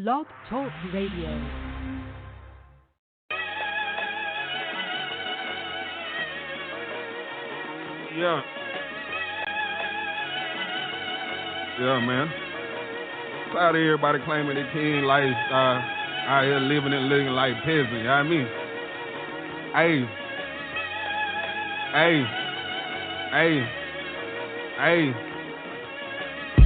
Blog Talk Radio. Yeah. Yeah, man. Tired of everybody claiming they king lifestyle out here living and living like peasants, you know what I mean? Hey.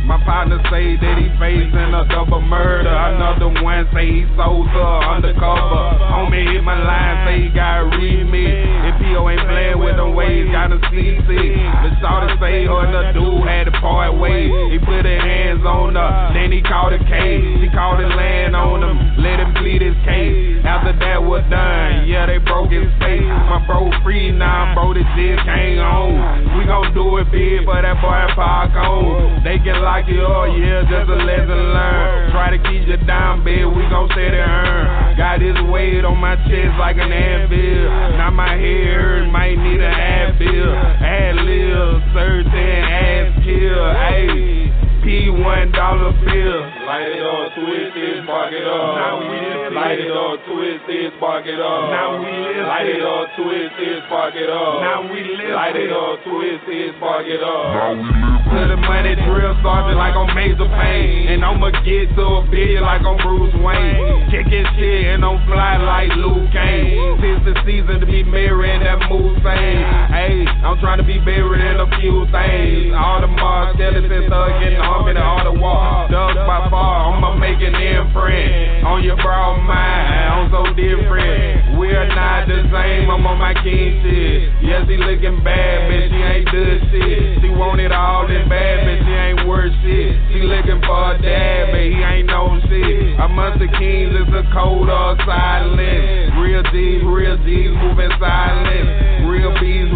My partner say that he facing a double murder. Another one say he sold her undercover. Homie hit my line, say he got remix. If P.O. ain't playing with them ways, got a sleep sick. The shawty say her and the dude had to part ways. He put his hands on her, then he called a case. He called it land on him, let him plead his case. After that was done, yeah, they broke his face. My bro free now, bro, the shit came on. We gon' do it big, but that boy park on. They can lock you up, yeah, just a lesson learned. Try to keep you down, babe, we gon' set it earn. Got this weight on my chest like an anvil. Now my head hurt, might need an Advil. Ad-lib, search and ass kill, ayy. P$1 bill. Light it up, twist it, spark it up. Now we live. Light it up, twist it, spark it up. Now we live. Light it up, twist it, spark it up. Now we live. Light it up, twist it, spark it up. Now we live. Till the money drill started like on Major Payne. And I'ma get to a billion like on Bruce Wayne. Kicking shit and I'm fly like Luke Kane. Tis the season to be married that moves fame. Hey, I'm trying to be buried in a few things. All the Mars skeletons thugging on me, all the wall. Dug by far, I'ma make an imprint on your broad mind. I'm so different. We're not the same. I'm on my king shit. Yes, he looking bad, but she ain't good shit. She want it all in bad, but she ain't worth shit. She looking for a dad, but he ain't no shit. Amongst the kings, it's a code of silence. Real G's moving silent. Real B's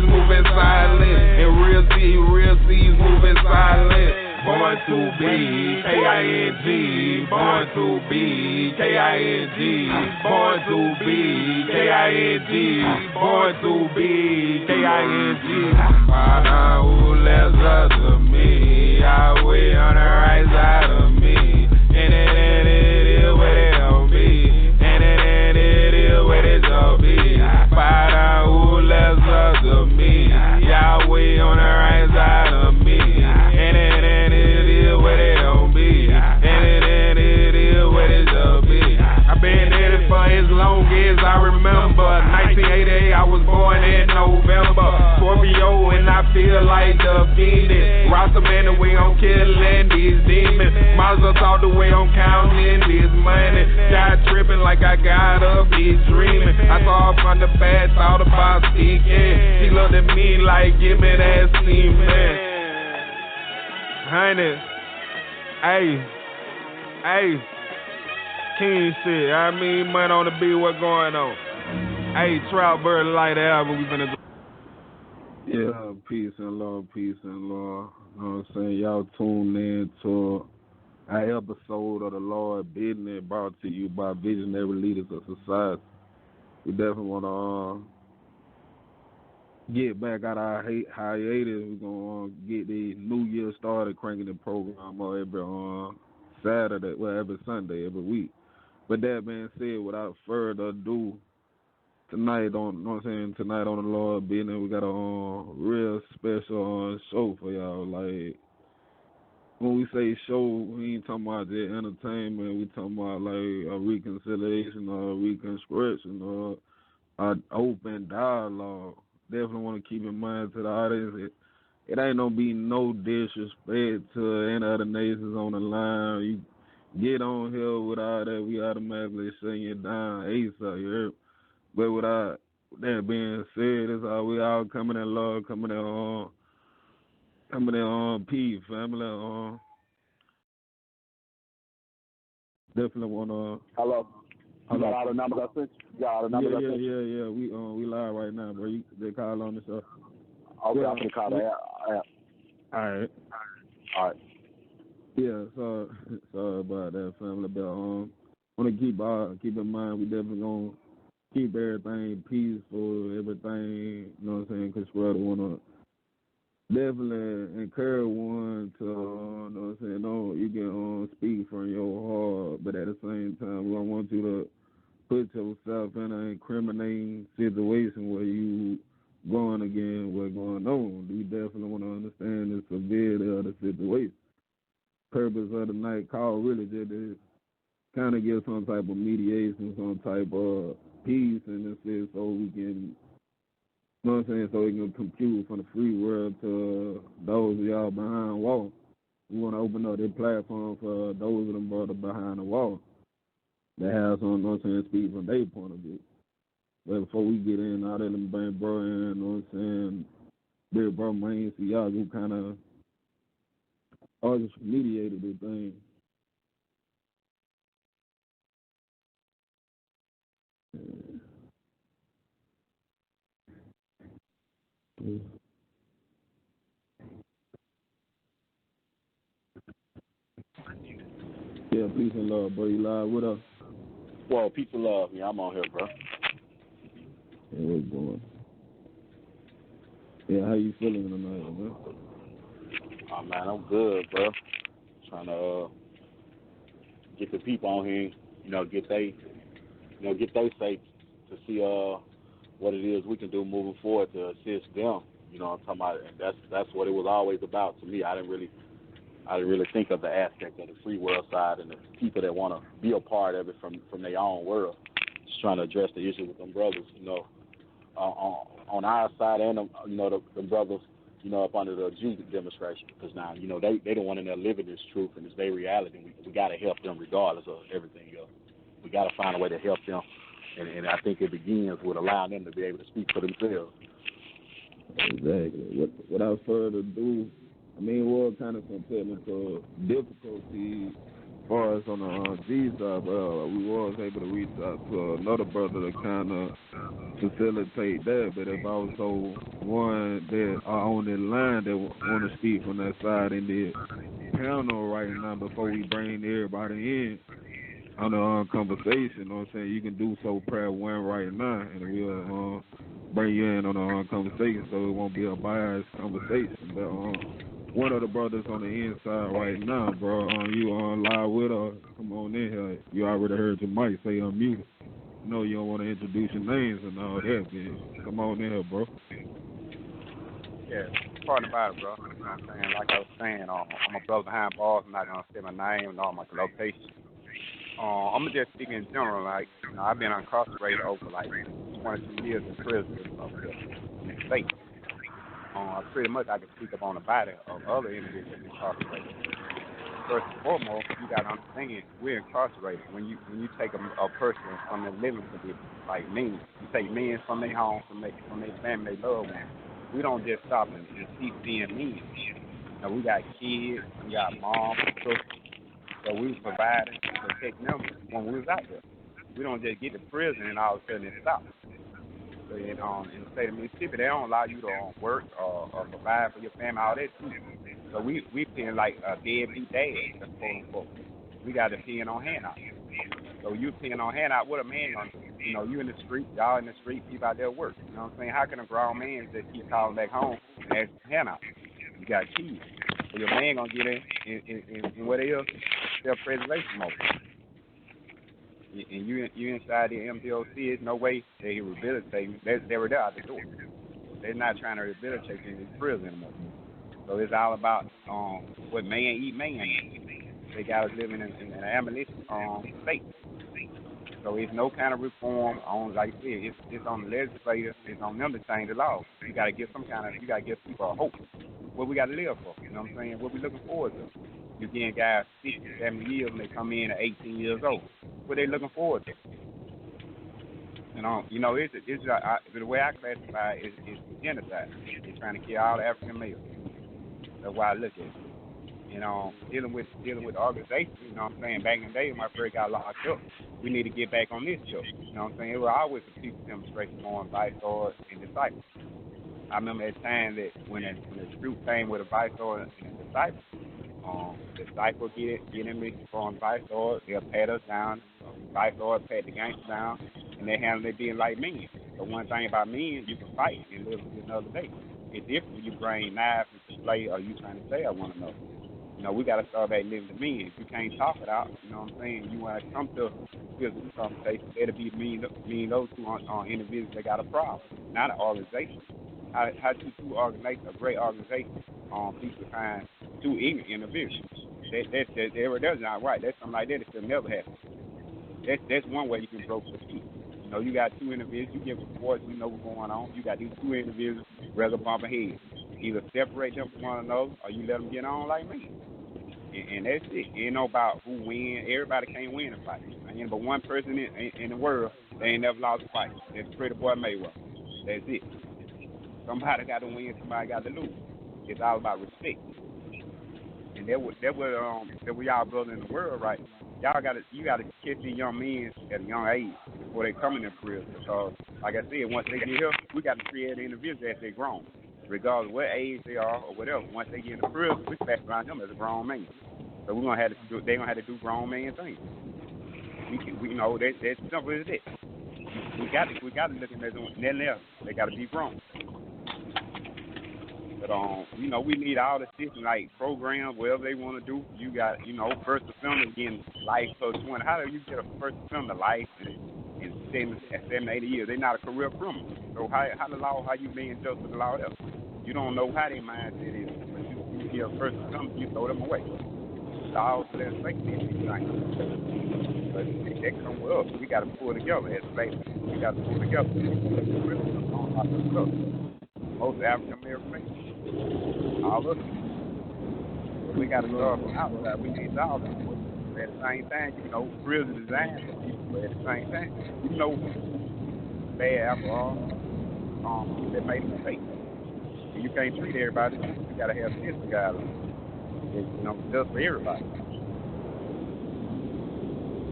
moving silent. And real C's moving silent. Born to be K-I-N-G, born to be K-I-N-G, born to be K-I-N-G, born to be K-I-N-G. Father who left us to me, Yahweh on the right side of me, and it is what it'll be, and it is what it shall be. Father who left us to me, Yahweh on the right side of me, and it is what it don't be, and it is what it shall be. I've been in it for as long as I remember. 1988, I was born in November. Scorpio, and I feel like the Phoenix. Rasta man, the way I'm killing these demons. Might as well talk the way I'm counting this money. Got tripping like I got up, be dreaming. I saw her from the back, thought about speaking. She looked at me like, give me that semen. Honey, hey, king shit. I mean, money on the beat, what going on? Hey, Trout Bird Light album, we finna do. Yeah, peace and love, peace and love. You know what I'm saying? Y'all tuned in to an episode of the Lord Business brought to you by visionary leaders of society. We definitely want to get back out our hiatus. We're going to get the new year started, cranking the program every Saturday, well, every Sunday, every week. But that being said, without further ado, tonight on the Lord Business, we got a real special show for y'all. Like, when we say show, we ain't talking about just entertainment. We talking about like a reconciliation or a reconstruction or an open dialogue. Definitely want to keep in mind to the audience, it ain't gonna be no disrespect to any other nations on the line. You get on here with all that, we automatically shutting you down ASAP, you heard? But without that being said, it's how we all coming in love, coming in peace, family. Definitely wanna. Hello. You got all the numbers I sent you? Got all the numbers I sent you? Yeah. We live right now, bro. They call on the show. Okay, I'm gonna call that. All right. Yeah, so sorry about that, family. But want to keep in mind, we definitely gonna keep everything peaceful, everything. You know what I'm saying? Because we want to definitely encourage one to, you know what I'm saying, no, you can speak from your heart, but at the same time, we don't want you to put yourself in an incriminating situation where you going against what's going on. You definitely want to understand the severity of the situation. Purpose of the night call really just to kind of give some type of mediation, some type of peace in the sense so we can, you know what I'm saying, so we can compute from the free world to those of y'all behind walls. We want to open up that platform for those of them brothers behind the wall that have some, you know what I'm saying, speak from their point of view. But before we get in, all that, let me bring bro in, you know what I'm saying, big bro, man, see y'all who kind of all just mediated this thing. Yeah, peace and love, bro. You live with us? Well, peace and love. Yeah, I'm on here, bro. Yeah, what's going? Yeah, how you feeling tonight, man? Oh, man, I'm good, bro. Trying to get the people on here, get they say to see what it is we can do moving forward to assist them. You know what I'm talking about? And that's what it was always about to me. I didn't really think of the aspect of the free world side and the people that want to be a part of it from their own world. Just trying to address the issue with them brothers, on our side and the brothers, up under the Jew demonstration. Because now, they don't want in there living this truth and it's their reality. We got to help them regardless of everything else. We got to find a way to help them, and I think it begins with allowing them to be able to speak for themselves. Exactly. Without further ado, I mean, it was kind of some technical difficulty for us on the G side, but we was able to reach out to another brother to kind of facilitate that. But if also one that are on the line that want to speak from that side in the panel right now before we bring everybody in on the conversation, you know what I'm saying? You can do so prayer one right now, and we'll bring you in on the conversation so it won't be a biased conversation. But one of the brothers on the inside right now, bro, you on live with us. Come on in here. You already heard your mic say unmute. You know you don't want to introduce your names and all that, man. Come on in here, bro. Yeah, part about it, bro. You know what I'm saying? Like I was saying, I'm a brother behind bars. I'm not going to say my name nor my location. I'm going to just speak in general. Like, I've been incarcerated over like 22 years in prison in the state. Pretty much I can speak up on the body of other individuals incarcerated. First and foremost, you got to understand we're incarcerated. When you take a person from their living condition, like me, you take men from their home, from their family, their loved ones. We don't just stop and cease being men. We got kids, we got moms, sisters. So we was providing to protect them when we was out there. We don't just get to prison and all of a sudden it stops. So in the state of Mississippi, they don't allow you to work or provide for your family, all that too. So we paying like a deadbeat dad, quote unquote. We got to paying on handout. So you paying on handout, what a man gonna do? You in the street, y'all in the street, people out there work. You know what I'm saying? How can a grown man just keep calling back home and ask for handout? You got kids. So your man gonna get in what else? Self-preservation mode. And you inside the MDOC, there's no way they rehabilitate you. They were there out the door. They're not trying to rehabilitate you in this prison anymore. So it's all about what man eat man. They got us living in an ammunition state. So it's no kind of reform on, like I said, it's on the legislature, it's on them to change the law. You gotta give people a hope. What we gotta live for, you know what I'm saying? What we looking forward to. You're getting guys 60, 70 years and they come in at 18 years old. What they looking forward to? It's the way I classify it is genocide. They're trying to kill all the African males. That's why I look at it. Dealing with the organization, you know what I'm saying? Back in the day when I first got locked up, we need to get back on this show. You know what I'm saying? It was always a peace demonstration going viceroy and disciples. I remember at time that when the group came with a viceroy and a disciple, the disciple get in me from viceroy, they'll pat us down, viceroy pat the gangsters down, and they handle it being like men. So one thing about men, you can fight and live another day. It's different when you bring knives and play or you trying to stab one another. You know, we got to start back living the men. If you can't talk it out, you know what I'm saying? You want to come to physical conversation. That'll be me and those two on individuals that got a problem, not an organization. How do two organize a great organization people behind two ignorant individuals? That's not right. That's something like that that should never happen. That's one way you can broke the peace. You know, you got two individuals, you give them voice, you know what's going on. You got these two individuals rather bumping heads. Either separate them from one another or you let them get on like me. And that's it. It ain't no about who win. Everybody can't win a fight. Ain't but one person in the world that ain't never lost a fight. That's Pretty Boy Mayweather. That's it. Somebody got to win, somebody got to lose. It's all about respect. And that what y'all brothers in the world, right? You gotta catch these young men at a young age before they come in their careers. Because, like I said, once they get here, we got to create individuals as they grown, regardless of what age they are or whatever. Once they get in the career, we back around them as a grown man. So they're gonna have to do grown man things. We know that's simple as that. We got to look at them there. They got to be grown. But you know, we need all the system, like programs, whatever they want to do. You got, you know, first offender getting life plus 20. How do you get a first offender life in 70, 80 years? They're not a career criminal. So how you being just with the law there? You don't know how their mindset is, but you get a first offender, you throw them away. All to that fake things. But they come with us. We got to pull together as a lady. We got to pull together. Most African Americans. All of us. We got to start from outside. We need all of them. But at the same time, you know, prison design for people. But at the same time, you know, bad alcohol, that made a mistake. And you can't treat everybody. You got to have system guidelines. You know, just for everybody.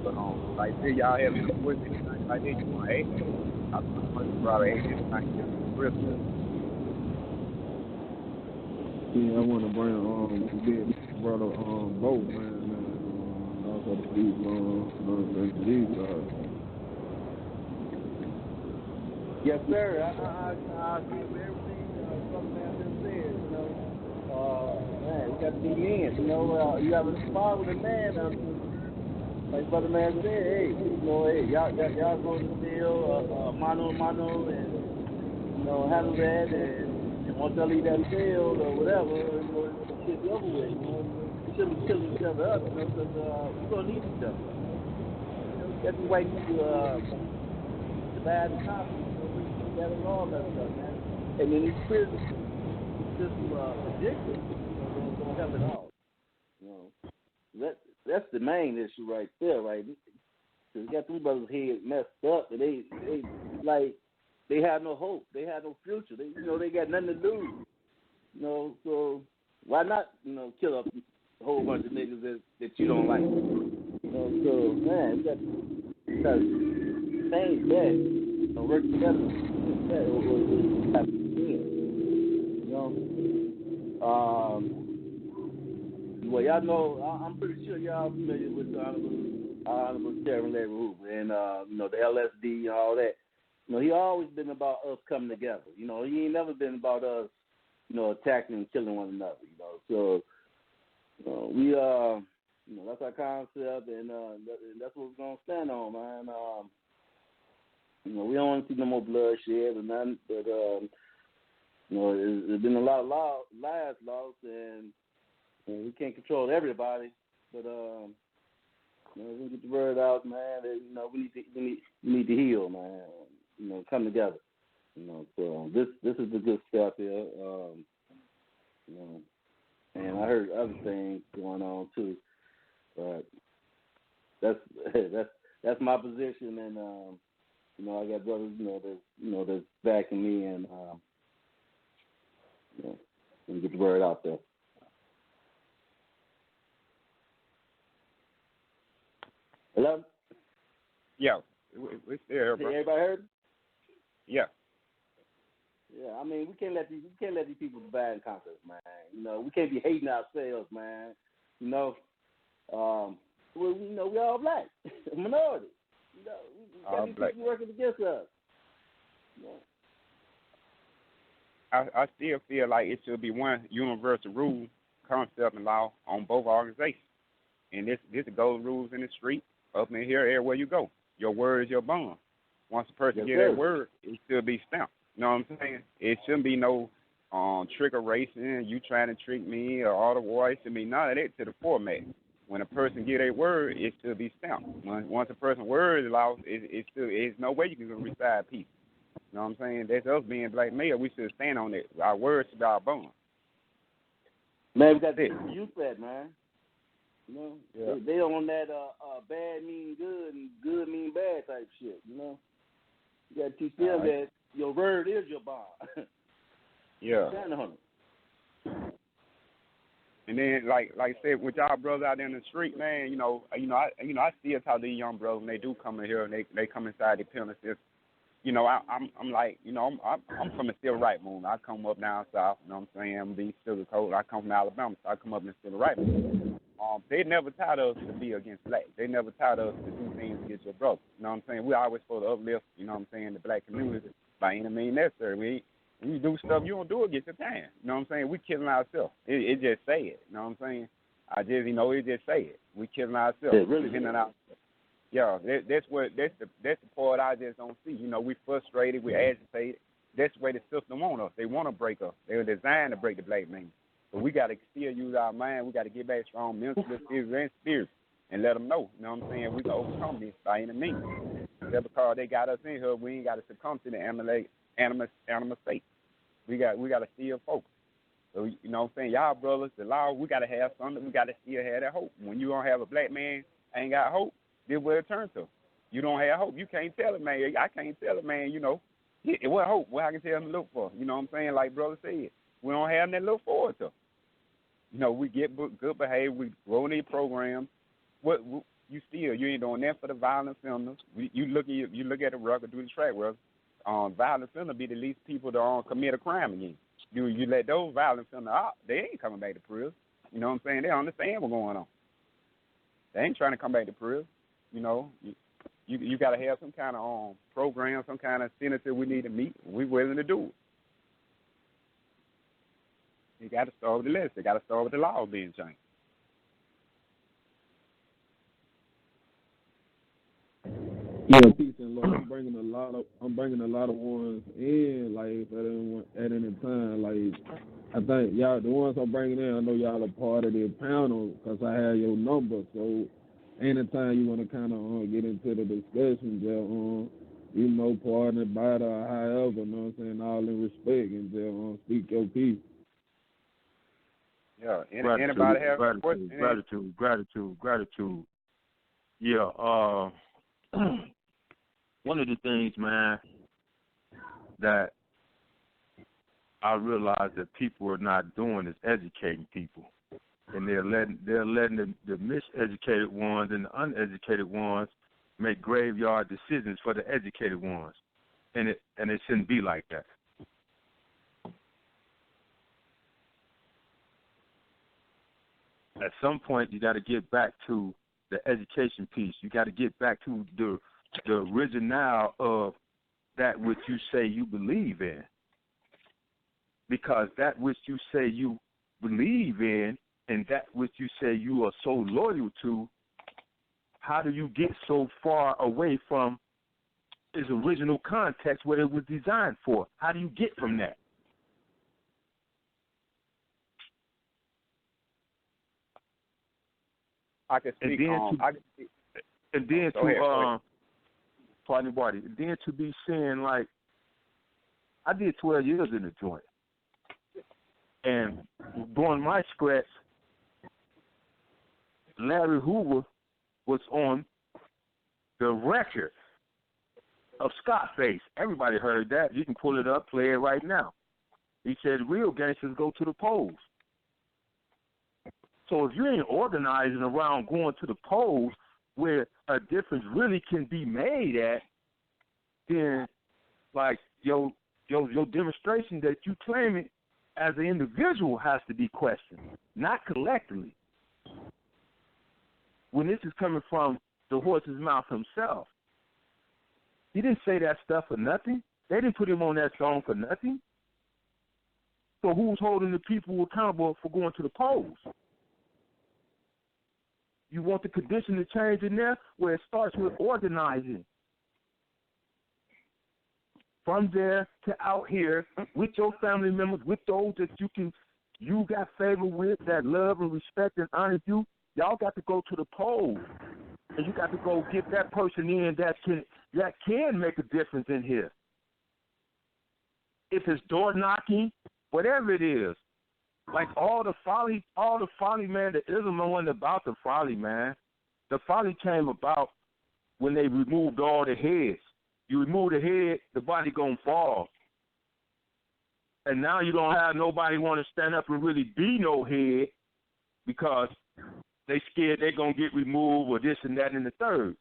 But like I said, y'all have any questions like that you want to ask? I much rather ask this thing than real good. Yeah, I want to bring big brother Bo, man, also the these Yes, sir. I agree with everything Brother Man just said. You know, man, we got to be men. You know, you got to respond with a man. Like Brother Man said, hey, you know, hey, y'all go to the field, mano a mano, and you know, handle that, and once y'all leave that field or whatever, you know, the shit's over with. You know, we shouldn't be killing each other up, you know, because we're gonna need each other. You know, get the white people bad and confident, you know, we got it all that stuff, man. And then these prisons, it's just ridiculous. You know, don't have it all. You know, that's the main issue right there, right? Because got three brothers' heads messed up, and they like they have no hope, they have no future. They, you know, they got nothing to lose. You know, so why not, you know, kill a whole bunch of niggas that you don't like? You know, so man, we got to change that. You know, work together. You know, well, y'all know, I'm pretty sure y'all familiar with the Honorable Chairman Larry Hoover and, you know, the LSD and all that. You know, he always been about us coming together. You know, he ain't never been about us, you know, attacking and killing one another, you know. So, you know, we, you know, that's our concept, and that's what we're going to stand on, man. You know, we don't want to see no more bloodshed or nothing, but, you know, there's been a lot of lives lost, and we can't control everybody, but you know, we get the word out, man. That, you know, we need to heal, man. You know, come together. You know, so this is a good step here. You know, and I heard other things going on too, but that's my position, and you know, I got brothers, you know, that's backing me, and you know, and get the word out there. Hello? Yeah, we're still here, bro. Everybody heard? Yeah. Yeah, I mean, we can't let these people divide and conquer us, man. You know, we can't be hating ourselves, man. You know, we all black, minority. You know, we got these people working against us. You know? I still feel like it should be one universal rule concept and law on both organizations. And this goes rules in the street, up in here, everywhere you go. Your word is your bond. Once a person get that word, it should be stamped. You know what I'm saying? It shouldn't be no trick or racing, you trying to trick me or all the war. It should be none of that to the format. When a person get a word, it should be stamped. Once a person's word is lost, it's no way you can reside peace. You know what I'm saying? That's us being black male. We should stand on it. Our words should be our bond. Man, we got to use that, man. You know, yeah. they on that bad mean good and good mean bad type shit. You know, you got to teach them that your word is your bond. Yeah. Stand on it. And then, like I said, with y'all brothers out there in the street, man, I still talk to these young brothers, and they do come in here, and they come inside the premises. I'm like, I'm from the civil rights movement. I come up down south, you know what I'm saying? I'm being sugarcoated. I come from Alabama, so I come up in the civil rights movement. They never taught us to be against black. They never taught us to do things against your brother. You know what I'm saying? We always supposed to uplift, you know what I'm saying, the black community by any means necessary. When you do stuff you don't do against your time. You know what I'm saying? We killing ourselves. It just say it. You know what I'm saying? It just say it. We killing ourselves. It really killing ourselves. Yeah, that's the part I just don't see. We frustrated, we agitated. That's the way the system want us. They want to break us. They were designed to break the black man. But we got to still use our mind. We got to get back strong mentally, physically, and spiritually, and let them know. You know what I'm saying? We can overcome this by any means. Just because they got us in here, we ain't got to succumb to the animal state. We got to still focus. So, you know what I'm saying? Y'all brothers, the law, we got to have something. We got to still have that hope. When you don't have a black man, ain't got hope, this is where it turns to. You don't have hope. You can't tell a man. I can't tell a man, what hope? What I can tell him to look for. You know what I'm saying? Like brother said, we don't have nothing to look forward to. We get good behavior. We grow in these programs. You ain't doing that for the violent offenders. You look at the record, do the track record. Violent offenders be the least people to commit a crime again. You let those violent offenders out, they ain't coming back to prison. You know what I'm saying? They understand what's going on. They ain't trying to come back to prison. You got to have some kind of program, some kind of sentence that we need to meet. We're willing to do it. You got to start with the list. They got to start with the law being changed. Yeah, peace and love. I'm bringing a lot of ones in, like at any time. Like I think y'all, the ones I'm bringing in, I know y'all are part of the panel because I have your number. So anytime you want to kind of get into the discussion, just pardon it, by the however, you know what I'm saying, all in respect, and just speak your piece. Yeah, anybody have a question? Gratitude. Yeah, one of the things, man, that I realize that people are not doing is educating people, and they're letting the miseducated ones and the uneducated ones make graveyard decisions for the educated ones, and it shouldn't be like that. At some point, you got to get back to the education piece. You got to get back to the original of that which you say you believe in. Because that which you say you believe in and that which you say you are so loyal to, how do you get so far away from its original context where it was designed for? How do you get from that? I can speak on. Then to be saying, like, I did 12 years in the joint, and during my scratch, Larry Hoover was on the record of Scarface. Everybody heard that. You can pull it up, play it right now. He said, real gangsters go to the polls. So if you ain't organizing around going to the polls where a difference really can be made at, then like your demonstration that you claim it as an individual has to be questioned, not collectively. When this is coming from the horse's mouth himself, he didn't say that stuff for nothing. They didn't put him on that song for nothing. So who's holding the people accountable for going to the polls? You want the condition to change in there? Where it starts with organizing. From there to out here with your family members, with those that you got favor with, that love and respect and honor you, y'all got to go to the polls. And you got to go get that person in that can make a difference in here. If it's door knocking, whatever it is. Like all the folly, man, the ism wasn't about the folly, man. The folly came about when they removed all the heads. You remove the head, the body gonna fall. And now you don't have nobody want to stand up and really be no head because they scared they're gonna get removed or this and that and the third.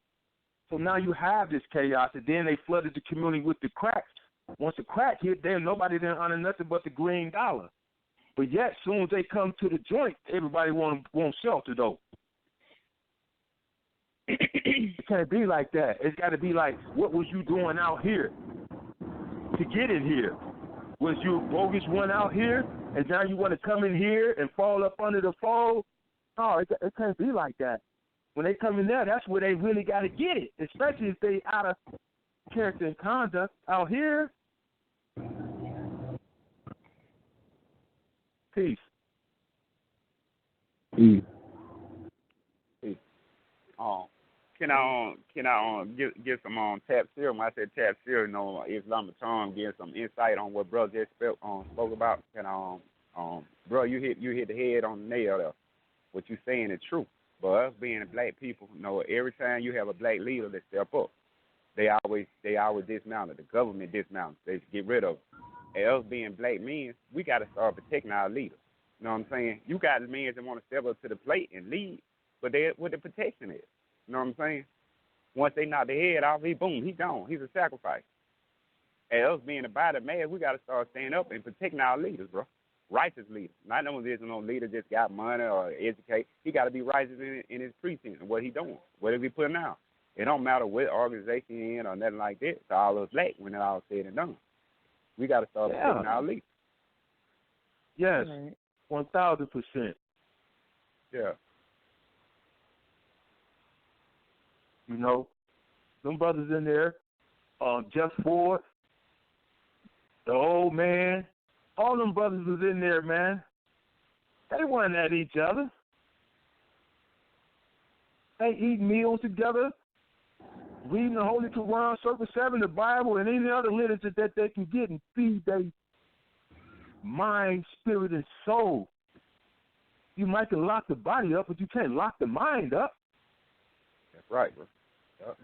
So now you have this chaos, and then they flooded the community with the crack. Once the crack hit, then nobody didn't honor nothing but the green dollar. But yet, as soon as they come to the joint, everybody want shelter, though. It can't be like that. It's got to be like, what was you doing out here to get in here? Was you a bogus one out here, and now you want to come in here and fall up under the fold? No, it can't be like that. When they come in there, that's where they really got to get it, especially if they out of character and conduct. Out here, peace. Peace. Peace. Can I give some tap serum? When I said tap serum, Islamic term, give some insight on what brother just spoke about. And bro, you hit the head on the nail there. What you saying is true. But us being black people, every time you have a black leader that step up, they always dismount it. The government dismounts. They get rid of it. And us being black men, we got to start protecting our leaders. You know what I'm saying? You got men that want to step up to the plate and lead, but they what the protection is. You know what I'm saying? Once they knock the head off, he gone. He's a sacrifice. And us being the body man, we got to start standing up and protecting our leaders, bro. Righteous leaders. Not no leader just got money or educate. He got to be righteous in his precinct and what he doing. What is he putting out? It don't matter what organization he in or nothing like that. It's all us black when it all said and done. We got to start protecting our leaders. Yes, 1,000%. Yeah. Them brothers in there, Jeff Ford, the old man, all them brothers was in there, man. They weren't at each other. They eat meals together, reading the Holy Quran, Surah 7, the Bible, and any other literature that they can get and feed their mind, spirit, and soul. You might can lock the body up, but you can't lock the mind up. That's right, bro. Yep.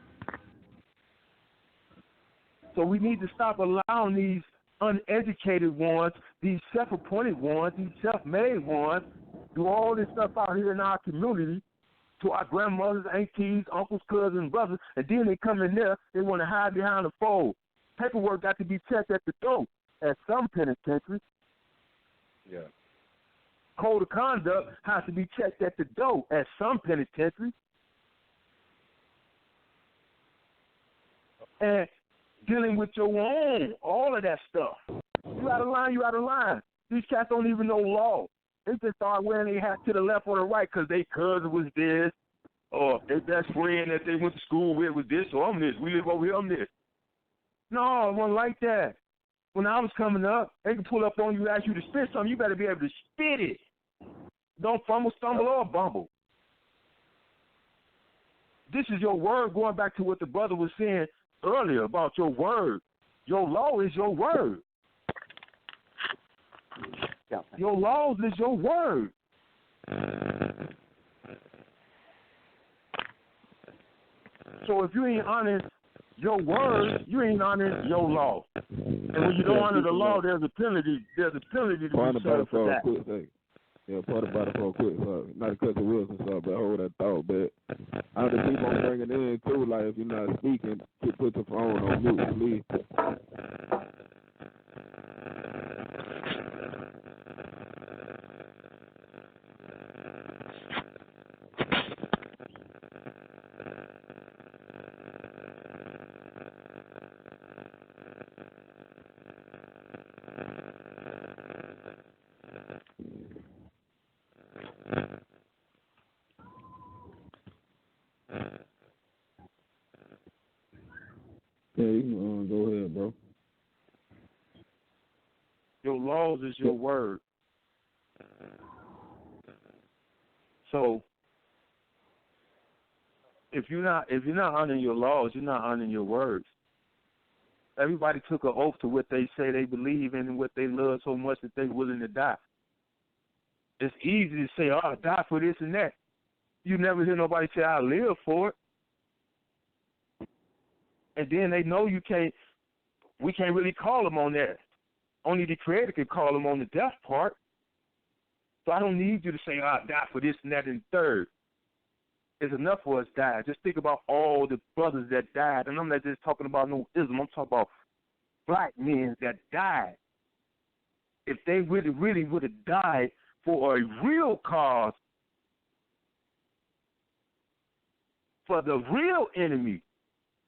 So we need to stop allowing these uneducated ones, these self-appointed ones, these self-made ones, do all this stuff out here in our community to our grandmothers, aunties, uncles, cousins, brothers, and then they come in there, they want to hide behind the fold. Paperwork got to be checked at the door at some penitentiaries. Yeah. Code of conduct has to be checked at the door at some penitentiaries. And dealing with your own, all of that stuff. You out of line. These cats don't even know law. They just start wearing their hat to the left or the right because their cousin was this, or their best friend that they went to school with was this, or I'm this. We live over here, I'm this. No, it wasn't like that. When I was coming up, they could pull up on you, ask you to spit something. You better be able to spit it. Don't fumble, stumble, or bumble. This is your word, going back to what the brother was saying earlier about your word. Your law is your word. Your laws is your word. So if you ain't honoring your word, you ain't honoring your law. And when you don't honor the law, there's a penalty. There's a penalty to be served for that. Yeah, part about it for a quick second. Not to cut the wheels and stuff, but hold that thought. But I have to keep on bringing in, too, like if you're not speaking, put the phone on mute, please. Yeah, you can go ahead, bro. Your laws is your word. So if you're not honoring your laws, you're not honoring your words. Everybody took an oath to what they say they believe in and what they love so much that they're willing to die. It's easy to say, "Oh, I'll die for this and that." You never hear nobody say, "I live for it." And then they know you can't. We can't really call them on that. Only the Creator can call them on the death part. So I don't need you to say, "I'll die for this and that and third." It's enough for us die. Just think about all the brothers that died. And I'm not just talking about no Islam. I'm talking about black men that died. If they really would have died for a real cause, for the real enemy,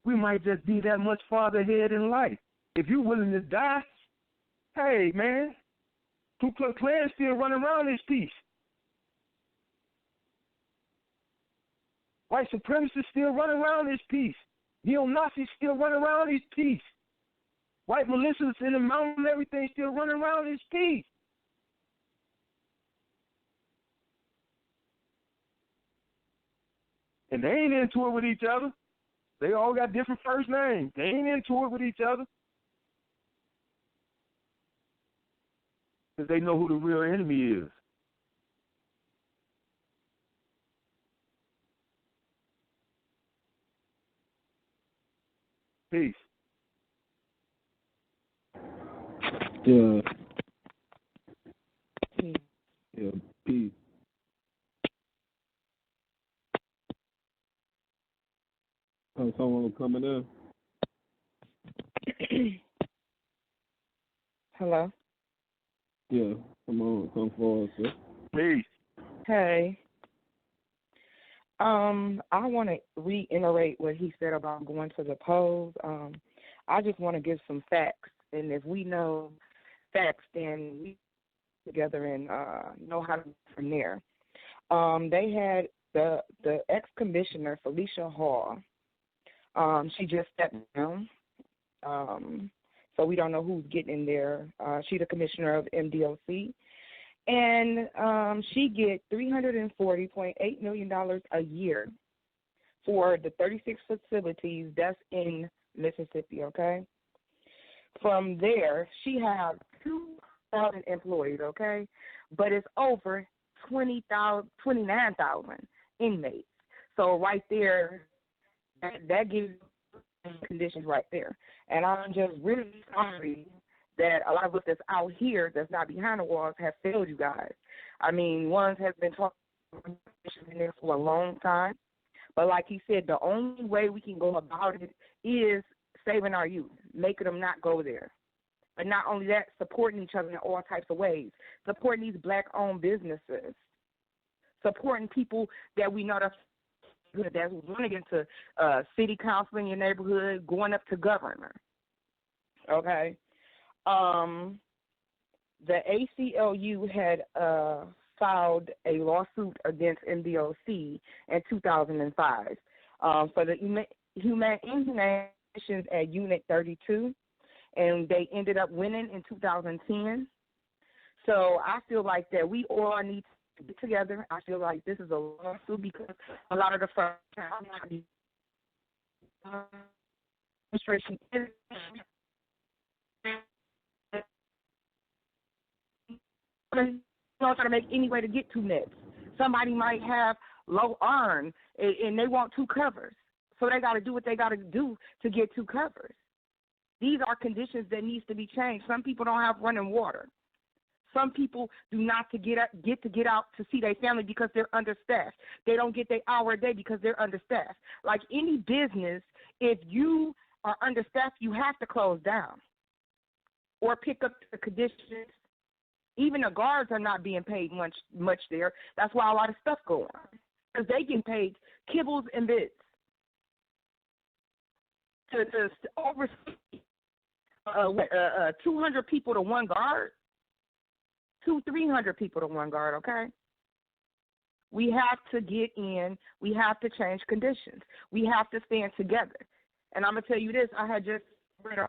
we might just be that much farther ahead in life. If you're willing to die, hey, man, Ku Klux Klan still running around this piece. White supremacists still running around this piece. Neo-Nazis still running around this piece. White militias in the mountain and everything still running around this piece. And they ain't into it with each other. They all got different first names. They ain't into it with each other. Because they know who the real enemy is. Peace. Yeah. Yeah, peace. Oh, someone coming in? Hello? Yeah, come on, come forward, sir. Peace. Hey. I want to reiterate what he said about going to the polls. I just want to give some facts, and if we know facts, then we together and know how to go from there. They had the ex-commissioner, Felicia Hall. She just stepped down, so we don't know who's getting in there. She's the commissioner of MDOC. And she gets $340.8 million a year for the 36 facilities that's in Mississippi, okay? From there, she has 2,000 employees, okay? But it's over 29,000 inmates. So right there, that gives conditions right there. And I'm just really sorry that a lot of us that's out here that's not behind the walls have failed you guys. I mean, ones has been talking in there for a long time. But like he said, the only way we can go about it is saving our youth, making them not go there. But not only that, supporting each other in all types of ways, supporting these black-owned businesses, supporting people that we know that's running into city council in your neighborhood, going up to governor. Okay? The ACLU had filed a lawsuit against MDOC in 2005 for the inhumanations at Unit 32, and they ended up winning in 2010. So I feel like that we all need to get together. I feel like this is a lawsuit because a lot of the first administration is trying to make any way to get two nets. Somebody might have low earn and they want two covers. So they got to do what they got to do to get two covers. These are conditions that needs to be changed. Some people don't have running water. Some people do not get out to see their family because they're understaffed. They don't get their hour a day because they're understaffed. Like any business, if you are understaffed, you have to close down or pick up the conditions. Even the guards are not being paid much there. That's why a lot of stuff go on, because they get paid kibbles and bits to oversee 200 people to one guard, 300 people to one guard, okay? We have to get in. We have to change conditions. We have to stand together. And I'm going to tell you this. I had just read an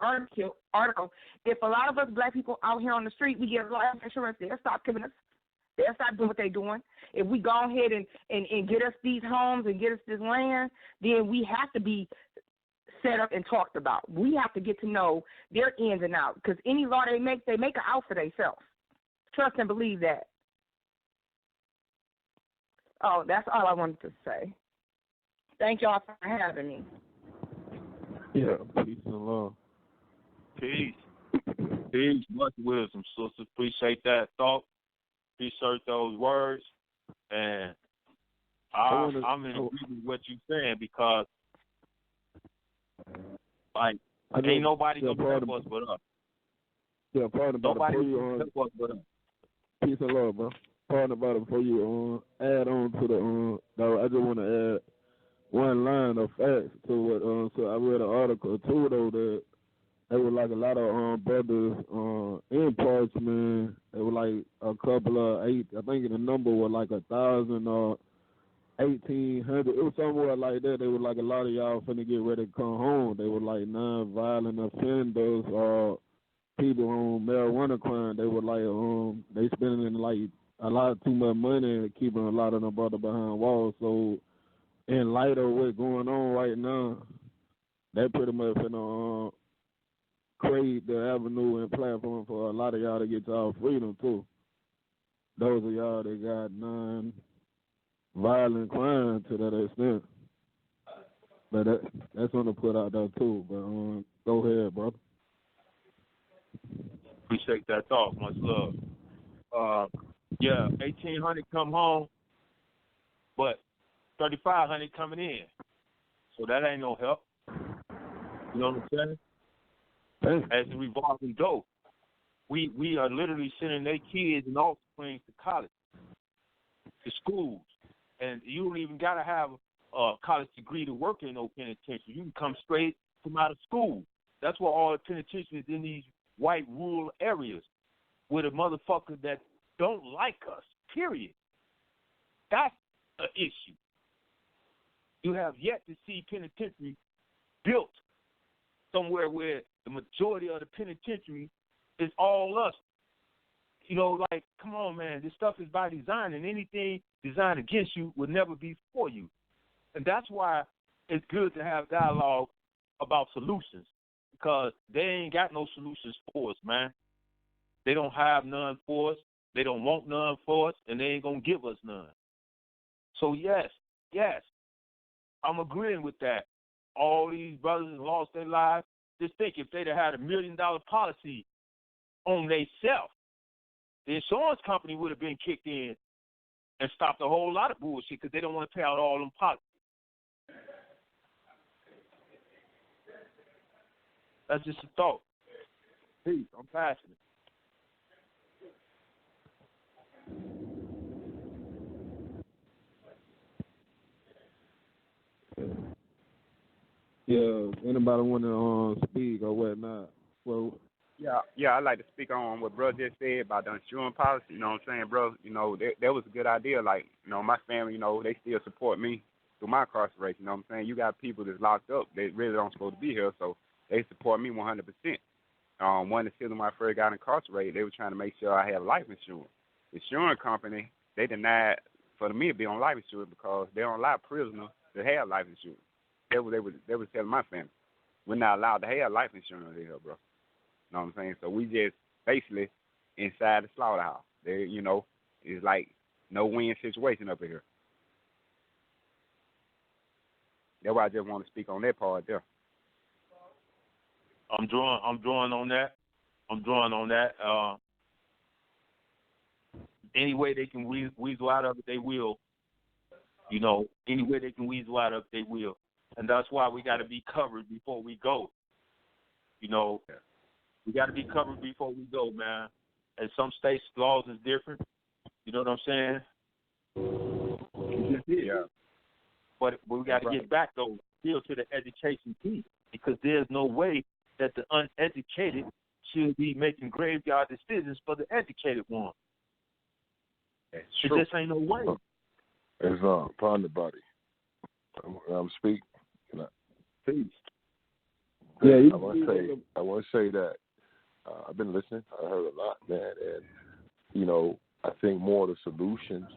article. If a lot of us black people out here on the street, we get life insurance, they'll stop killing us. They'll stop doing what they're doing. If we go ahead and get us these homes and get us this land, then we have to be set up and talked about. We have to get to know their ins and outs, because any law they make an out for themselves. Trust and believe that. Oh, that's all I wanted to say. Thank y'all for having me. Yeah, peace and love. Peace. Peace. Much wisdom, sisters. Appreciate that thought. Appreciate those words. And I'm in agreement with what you're saying, because, like, ain't nobody going to help us but us. Yeah, pardon about nobody it. Before you help us but us. Peace and love, bro. Pardon about it before you add on to the I just want to add one line of facts to what so I read an article too, though, that there were like a lot of brothers in parts, man. There were like a couple of eight, I think the number was like 1,000 or 1,800. It was somewhere like that. They were like a lot of y'all finna get ready to come home. They were like non-violent offenders or people on marijuana crime. They were like they spending like a lot too much money and keeping a lot of them brothers behind walls. So in light of what's going on right now, they pretty much finna create the avenue and platform for a lot of y'all to get y'all freedom too. Those of y'all that got non-violent crime to that extent. But that's something to put out there too. But go ahead, brother. Appreciate that thought. Much love. 1,800 come home, but 3,500 coming in. So that ain't no help. You know what I'm saying? As a revolving door, we are literally sending their kids and offspring to college, to schools, and you don't even gotta have a college degree to work in no penitentiary. You can come straight from out of school. That's why all the penitentiaries in these white rural areas with a motherfucker that don't like us. Period. That's an issue. You have yet to see penitentiary built somewhere where the majority of the penitentiary is all us. You know, like, come on, man. This stuff is by design, and anything designed against you will never be for you. And that's why it's good to have dialogue about solutions, because they ain't got no solutions for us, man. They don't have none for us. They don't want none for us, and they ain't going to give us none. So, yes, I'm agreeing with that. All these brothers lost their lives. Just think, if they'd have had $1 million policy on themselves, the insurance company would have been kicked in and stopped a whole lot of bullshit, because they don't want to pay out all them policies. That's just a thought. Peace. I'm passionate. Yeah, anybody want to speak or whatnot? Well, yeah, I'd like to speak on what bro just said about the insurance policy. You know what I'm saying, bro? You know, that was a good idea. Like, you know, my family, you know, they still support me through my incarceration. You know what I'm saying? You got people that's locked up. They really don't supposed to be here, so they support me 100%. One of the when I first got incarcerated, they were trying to make sure I had life insurance. The insurance company, they denied for me to be on life insurance because they don't allow prisoners to have life insurance. They was telling my family, we're not allowed to have life insurance here, bro. You know what I'm saying? So we just basically inside the slaughterhouse. They, you know, it's like no win situation up here. That's why I just want to speak on that part there. I'm drawing on that. Any way they can weasel out of it, they will. You know, any way they can weasel out of it, they will. And that's why we got to be covered before we go. You know, we got to be covered before we go, man. And some states' laws is different. You know what I'm saying? Yeah. But we got to get back, though, still to the education piece, because there's no way that the uneducated should be making graveyard decisions for the educated one. That's It true. just ain't no way. It's upon the body. I'm speaking. Peace. Yeah, I want to say that I've been listening. I heard a lot, man, and I think more of the solutions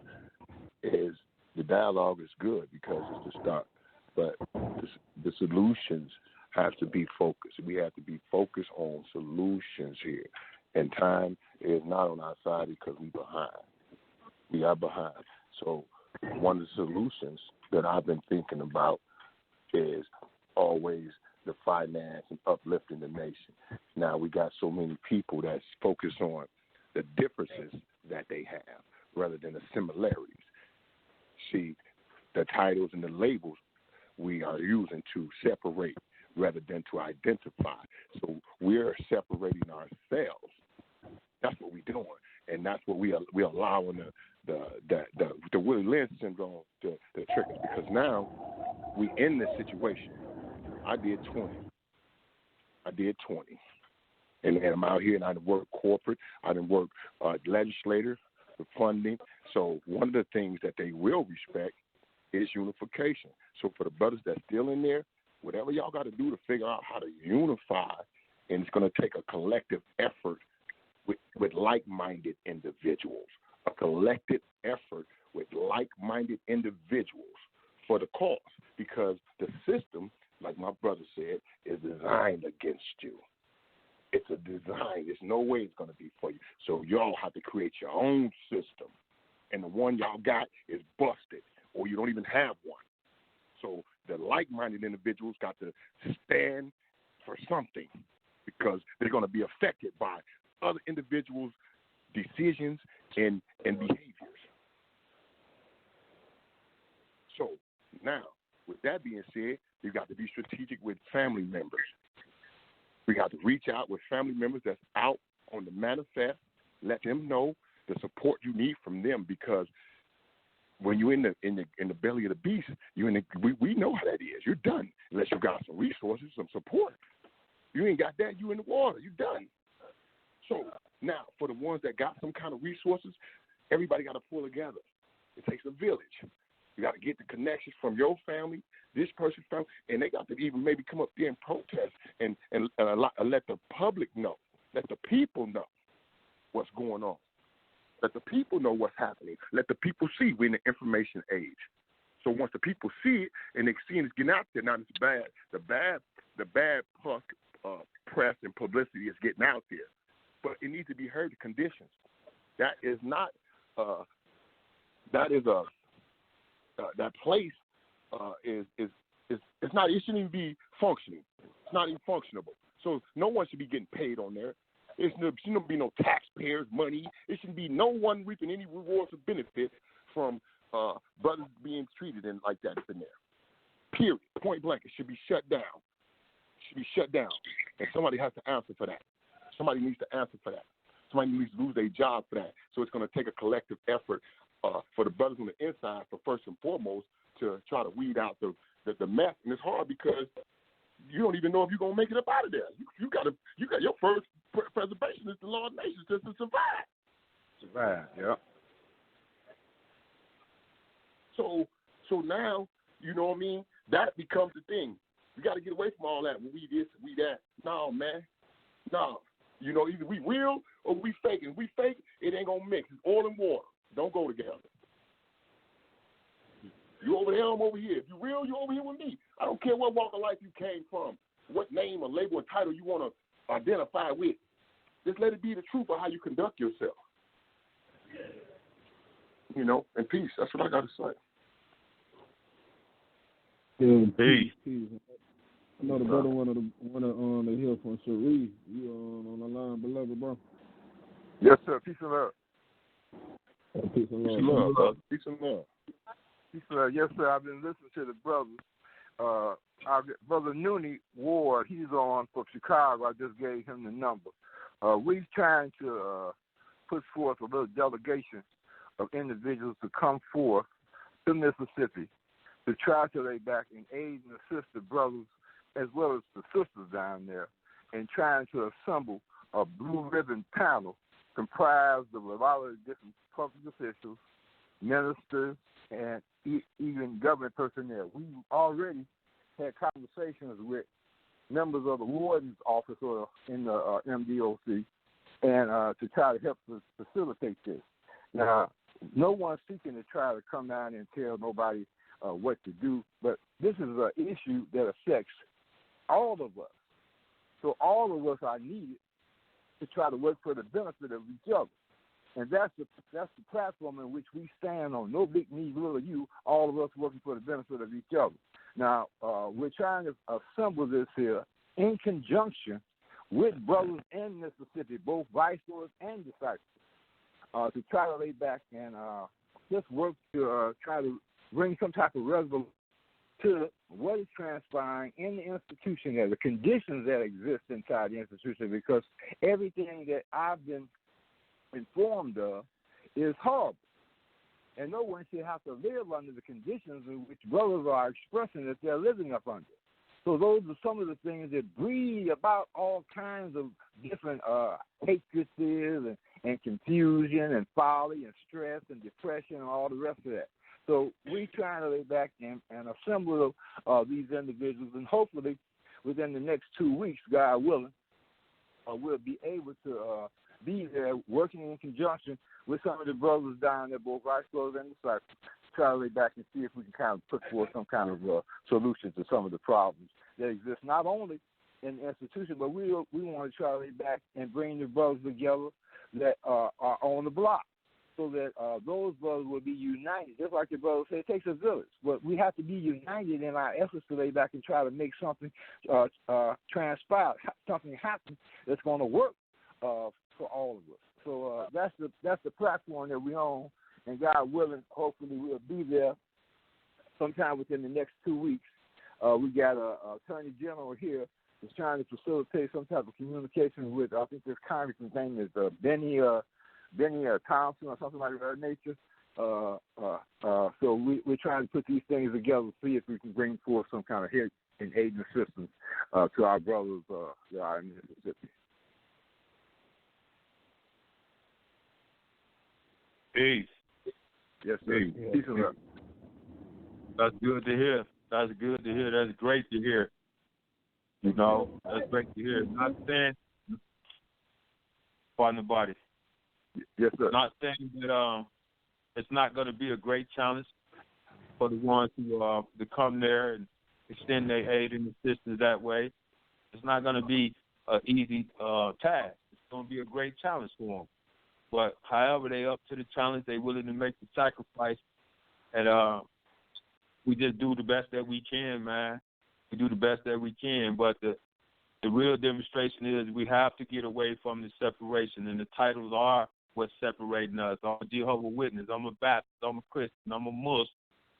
is the dialogue is good because it's the start, but the solutions have to be focused. We have to be focused on solutions here, and time is not on our side because we're behind. We are behind. So one of the solutions that I've been thinking about is always the finance and uplifting the nation. Now we got so many people that's focused on the differences that they have rather than the similarities. See, the titles and the labels we are using to separate rather than to identify. So we're separating ourselves. That's what we're doing, and that's what we're allowing the Willie Lynch syndrome to trick us, because now we in this situation. I did 20. And I'm out here, and I done work corporate. I done work legislator, the funding. So one of the things that they will respect is unification. So for the brothers that's still in there, whatever y'all got to do to figure out how to unify, and it's going to take a collective effort with like-minded individuals, a collective effort with like-minded individuals for the cause, because the system, like my brother said, is designed against you. It's a design. There's no way it's going to be for you. So y'all have to create your own system, and the one y'all got is busted, or you don't even have one. So the like-minded individuals got to stand for something, because they're going to be affected by other individuals' decisions and behaviors. So now, with that being said, you got to be strategic with family members. We got to reach out with family members that's out on the manifest, let them know the support you need from them, because when you're in the belly of the beast, we know how that is. You're done unless you got some resources, some support. You ain't got that, you in the water. You done. So now, for the ones that got some kind of resources, everybody got to pull together. It takes a village. You got to get the connections from your family, this person's family, and they got to even maybe come up there and protest and let the public know, let the people know what's going on. Let the people know what's happening. Let the people see we're in the information age. So once the people see it and they see it's getting out there, now it's bad. The bad press and publicity is getting out there. But it needs to be heard, the conditions. That is not that place is it's not, it shouldn't even be functioning. It's not even functionable. So no one should be getting paid on there. There shouldn't be no taxpayers' money. It shouldn't be no one reaping any rewards or benefits from brothers being treated like that in there. Period. Point blank. It should be shut down. It should be shut down. And somebody has to answer for that. Somebody needs to answer for that. Somebody needs to lose their job for that. So it's going to take a collective effort for the brothers on the inside, for first and foremost, to try to weed out the mess. And it's hard because you don't even know if you're going to make it up out of there. You got your first preservation is the law of nations, just to survive. Survive, yeah. So now, you know what I mean? That becomes the thing. We got to get away from all that. We this, we that. No, man. No. You know, either we real or we fake. And if we fake, it ain't going to mix. It's oil and water. Don't go together. You over there, I'm over here. If you real, you over here with me. I don't care what walk of life you came from, what name or label or title you want to identify with. Just let it be the truth of how you conduct yourself. You know, and peace. That's what I got to say. Yeah, peace. I know the brother wanted to hear from Sharif. You on the line, beloved, bro? Yes, sir. Peace and love. Peace and love. Peace and love, brother. Peace and love. Peace and love. Yes, sir. I've been listening to the brothers. Our brother Noonie Ward, he's on from Chicago. I just gave him the number. We're trying to put forth a little delegation of individuals to come forth to Mississippi to try to lay back and aid and assist the brothers as well as the sisters down there in trying to assemble a blue ribbon panel comprised of a lot of different public officials, ministers, and even government personnel. We already had conversations with members of the warden's office or in the MDOC, and to try to help facilitate this. Now, no one's seeking to try to come down and tell nobody what to do, but this is an issue that affects all of us. So all of us are needed to try to work for the benefit of each other. And that's the platform in which we stand on. No big me, little you, all of us working for the benefit of each other. Now, we're trying to assemble this here in conjunction with brothers in Mississippi, both vice lords and disciples, to try to lay back and just work to try to bring some type of resolution to what is transpiring in the institution and the conditions that exist inside the institution, because everything that I've been informed of is horrible. And no one should have to live under the conditions in which brothers are expressing that they're living up under. So those are some of the things that breed about all kinds of different hatreds and confusion and folly and stress and depression and all the rest of that. So we're trying to lay back and assemble these individuals, and hopefully within the next 2 weeks, God willing, we'll be able to be there working in conjunction with some of the brothers down there, both vice lords and disciples, try to lay back and see if we can kind of put forth some kind of solution to some of the problems that exist, not only in the institution, but we want to try to lay back and bring the brothers together that are on the block, so that those brothers will be united. Just like the brother said, it takes a village, but we have to be united in our efforts to lay back and try to make something transpire, something happen that's going to work for all of us. So that's the platform that we're on, and God willing, hopefully we'll be there sometime within the next 2 weeks. We got a Attorney General here that's trying to facilitate some type of communication with, I think this congressman's name is Benny Thompson or something like that nature. So we're trying to put these things together to see if we can bring forth some kind of help and aid and assistance to our brothers that are in Mississippi. Peace. Yes, sir. Peace and love. That's good to hear. That's good to hear. That's great to hear. You know, that's great to hear. Not saying, pardon the body. Yes, sir. Not saying that it's not going to be a great challenge for the ones who to come there and extend their aid and assistance that way. It's not going to be an easy task. It's going to be a great challenge for them. But however they up to the challenge, they're willing to make the sacrifice, and we just do the best that we can, man. We do the best that we can, but the real demonstration is we have to get away from the separation, and the titles are what's separating us. I'm a Jehovah's Witness, I'm a Baptist, I'm a Christian, I'm a Muslim.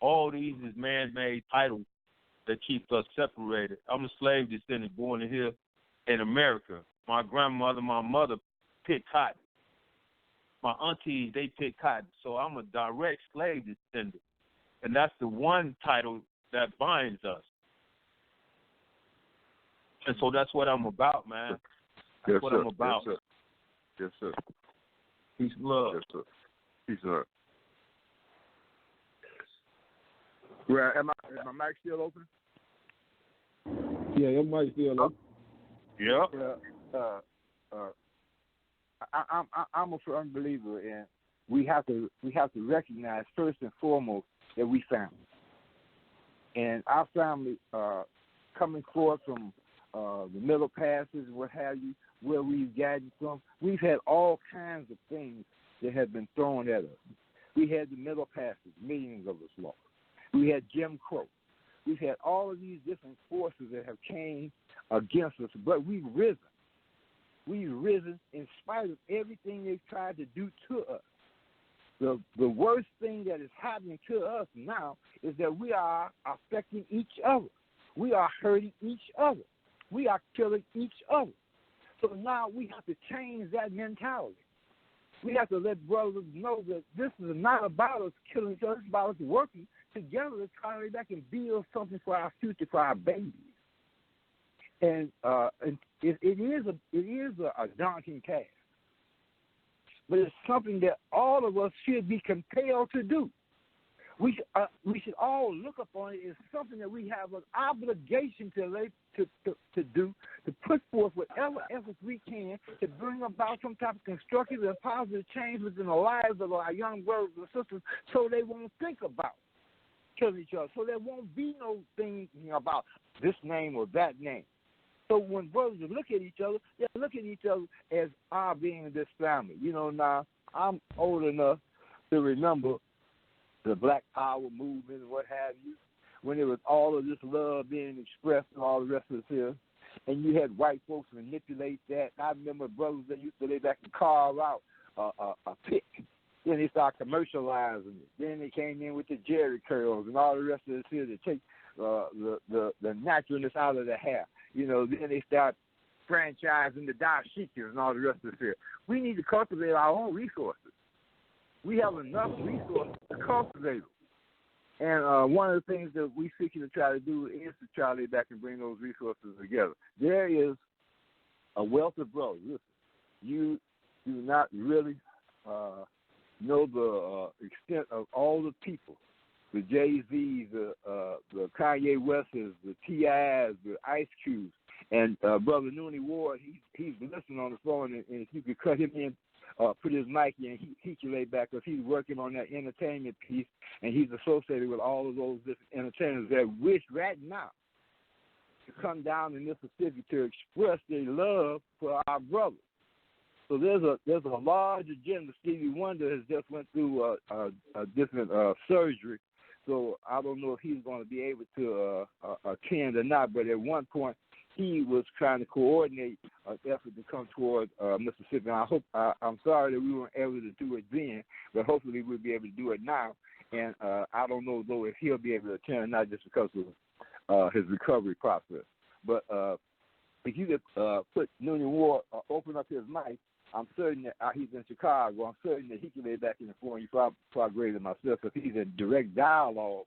All these is man-made titles that keep us separated. I'm a slave descendant born here in America. My grandmother, my mother picked cotton. My aunties, they picked cotton. So I'm a direct slave descendant. And that's the one title that binds us. And so that's what I'm about, man. That's what I'm about. Yes, sir. Yes, sir. Peace and love. Yes, sir. Peace and love. Well, is my mic still open? Yeah, your mic's still open. Yeah. I'm a firm believer, and we have to recognize first and foremost that we family, and our family coming forth from the middle passes and what have you, where we've gotten from. We've had all kinds of things that have been thrown at us. We had the middle passes, millions of us lost. We had Jim Crow. We've had all of these different forces that have came against us, but we've risen. We've risen in spite of everything they've tried to do to us. The worst thing that is happening to us now is that we are affecting each other. We are hurting each other. We are killing each other. So now we have to change that mentality. We have to let brothers know that this is not about us killing each other. It's about us working together to try to back and build something for our future, for our babies. And it is a daunting task, but it's something that all of us should be compelled to do. we should all look upon it as something that we have an obligation to do, to put forth whatever efforts we can to bring about some type of constructive and positive change within the lives of our young brothers and sisters, so they won't think about killing each other, so there won't be no thing about this name or that name. So when brothers look at each other, they look at each other as our being this family. You know, now I'm old enough to remember the Black Power movement and what have you, when there was all of this love being expressed and all the rest of this here, and you had white folks manipulate that. I remember brothers that used to lay back and carve out a pick. Then they started commercializing it. Then they came in with the Jerry curls and all the rest of this here to take the naturalness out of the hair. You know, then they start franchising the dashikis and all the rest of this here. We need to cultivate our own resources. We have enough resources to cultivate them. And one of the things that we seeking to try to do is to try to lay back and bring those resources together. There is a wealth of brothers. Listen, you do not really know the extent of all the people, the Jay-Z's, the Kanye West's, the T.I.'s, the Ice Cubes, and Brother Noonie Ward, he's listening on the phone, and if you could cut him in, put his mic in, he can lay back, because he's working on that entertainment piece, and he's associated with all of those different entertainers that wish right now to come down in Mississippi to express their love for our brothers. So there's a large agenda. Stevie Wonder has just went through a different surgery, so I don't know if he's going to be able to attend or not. But at one point, he was trying to coordinate an effort to come toward Mississippi. And I'm sorry that we weren't able to do it then, but hopefully we'll be able to do it now. And I don't know though if he'll be able to attend or not, just because of his recovery process. But if you could put Noonie Ward, open up his mic, I'm certain that he's in Chicago. I'm certain that he can lay back in the phone. You far greater than myself, because he's in direct dialogue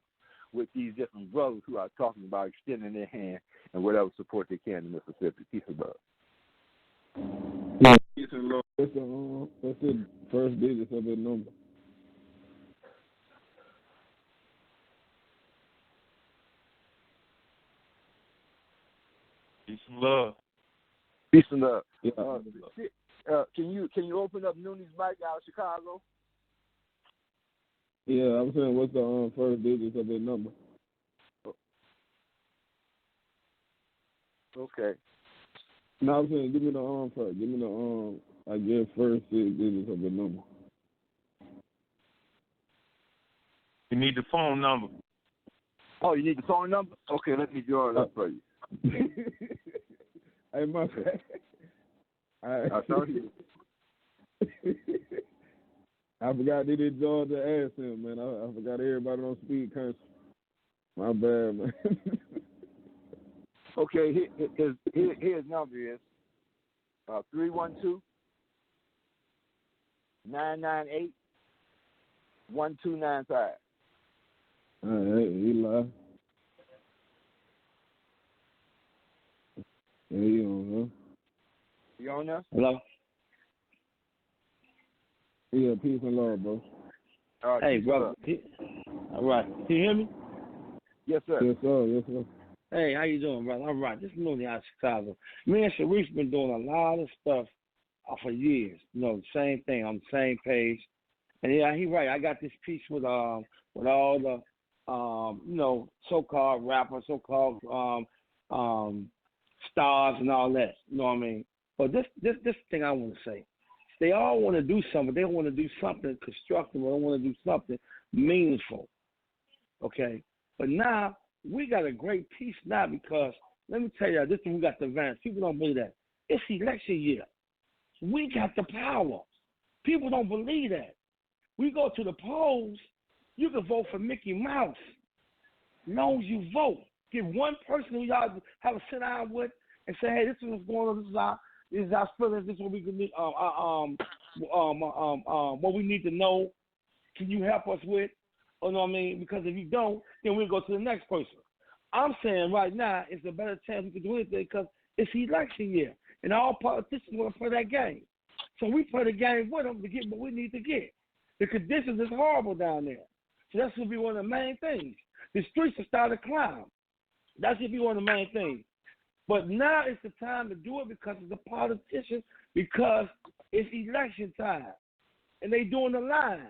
with these different brothers who are talking about extending their hand and whatever support they can in Mississippi. Peace and love. Peace and love. What's the first digits of that number? Peace and love. Peace and love. Yeah. Can you open up Noonie's mic out of Chicago? Yeah, I'm saying, what's the first digits of that number? Okay. No, I'm saying, give me the first. Give me the I guess first 6 digits of the number. You need the phone number. Oh, you need the phone number? Okay, let me draw it up for you. Hey, my bad. I told you. I forgot they did Georgia accent, man. I forgot everybody on speed country. My bad, man. Okay, his number is 312-998-1295. All right, Eli. Yeah, you on, huh? You on there? Hello? Yeah, peace and love, bro. Hey, brother. All right. Can you hear me? Yes, sir. Yes, sir. Yes, sir. Hey, how you doing, brother? All right. This is Mooney out of Chicago. Me and Sharif's been doing a lot of stuff for years. You know, the same thing, on the same page. And yeah, he's right. I got this piece with all the so-called rappers, so-called stars and all that. You know what I mean? But this thing I want to say. They all want to do something. They want to do something constructive. They want to do something meaningful. Okay? But now, we got a great piece now, because, let me tell you, this thing we got the advance. People don't believe that. It's election year. We got the power. People don't believe that. We go to the polls, you can vote for Mickey Mouse. As long as you vote. Get one person who y'all have a sit down with and say, hey, this is what's going on, this is our feelings, this is what we can what we need to know. Can you help us with? You know what I mean? Because if you don't, then we'll go to the next person. I'm saying right now it's a better chance we can do anything, because it's election year, and all politicians want to play that game. So we play the game with them to get what we need to get. The conditions is horrible down there. So that should be one of the main things. The streets are starting to climb. That should be one of the main things. But now it's the time to do it because of the politicians, because it's election time. And they doing the line.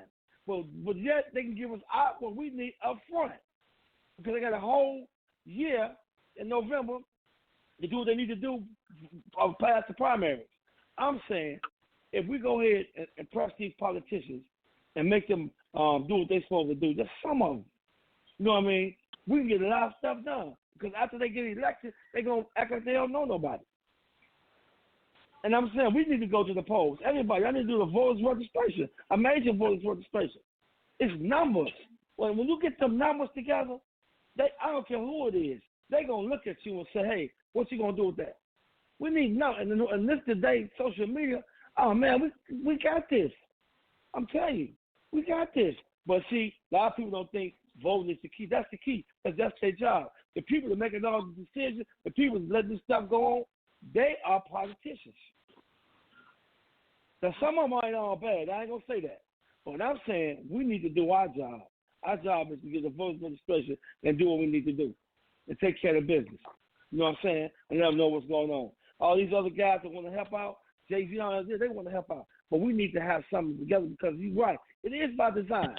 But yet they can give us out what we need up front. Because they got a whole year in November to do what they need to do past the primaries. I'm saying if we go ahead and press these politicians and make them do what they're supposed to do, just some of them, you know what I mean, we can get a lot of stuff done. Because after they get elected, they're going to act like they don't know nobody. And I'm saying we need to go to the polls. Everybody, I need to do the voters registration, a major voters registration. It's numbers. When you get them numbers together, I don't care who it is, they're going to look at you and say, hey, what you going to do with that? We need numbers. And this today, social media, oh, man, we got this. I'm telling you, we got this. But see, a lot of people don't think voting is the key. That's the key, because that's their job. The people that are making all the decisions, the people that let this stuff go on, they are politicians. Now, some of them ain't all bad. I ain't going to say that. But I'm saying we need to do our job. Our job is to get the voter registration and do what we need to do and take care of business. You know what I'm saying? And let them know what's going on. All these other guys that want to help out, Jay-Z, they want to help out. But we need to have something together because you're right. It is by design.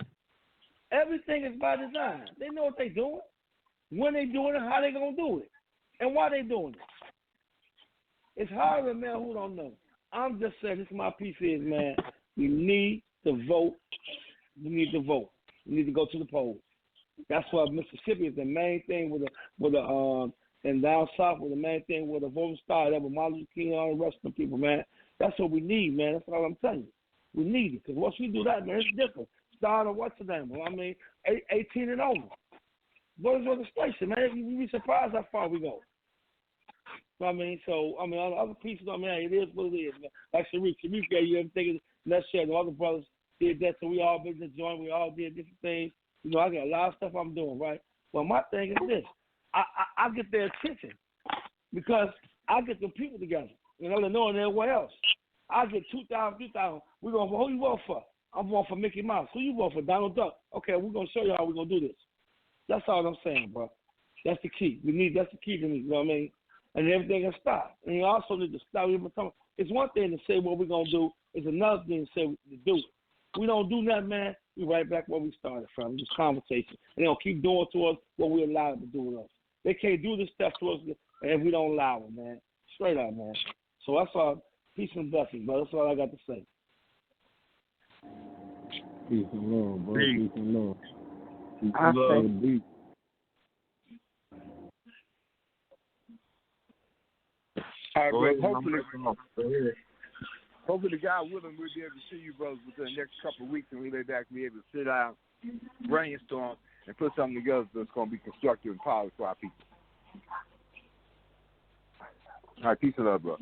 Everything is by design. They know what they're doing, when they're doing it, how they're going to do it, and why they're doing it. It's hard to man who don't know. I'm just saying, this is my piece is, man, we need to vote. We need to vote. We need to go to the polls. That's why Mississippi is the main thing and down south with the main thing where the voting started with Martin Luther King and all the rest of the people, man. That's what we need, man. That's all I'm telling you. We need it. Because once we do that, man, it's different. Start on what's the name? I mean, 18 and over. Voters registration, man. You'd be surprised how far we go. I mean, other pieces, it is what it is, man. Like Sharif gave you everything in that shit. The other brothers did that, so we all been in the joint. We all did different things. You know, I got a lot of stuff I'm doing, right? Well, my thing is this. I get their attention because I get the people together. You know, they're knowing everywhere else. I get 2,000, 3,000. We're going for, who you vote for? I'm voting for Mickey Mouse. Who you vote for? Donald Duck. Okay, we're going to show you how we're going to do this. That's all I'm saying, bro. That's the key. That's the key to me, you know what I mean? And everything can stop. And you also need to stop. It's one thing to say what we're going to do. It's another thing to say to do it. We don't do nothing, man. We right back where we started from, just conversation. And they'll keep doing to us what we allow them to do with us. They can't do this stuff to us if we don't allow them, man. Straight up, man. So that's all. Peace and blessings, bro. That's all I got to say. Peace and love, bro. Peace and love. Peace and love. All right, hopefully, God willing, we'll be able to see you, brothers, within the next couple of weeks, and we'll be able to sit down, brainstorm, and put something together that's going to be constructive and positive for our people. All right, peace and love, bro.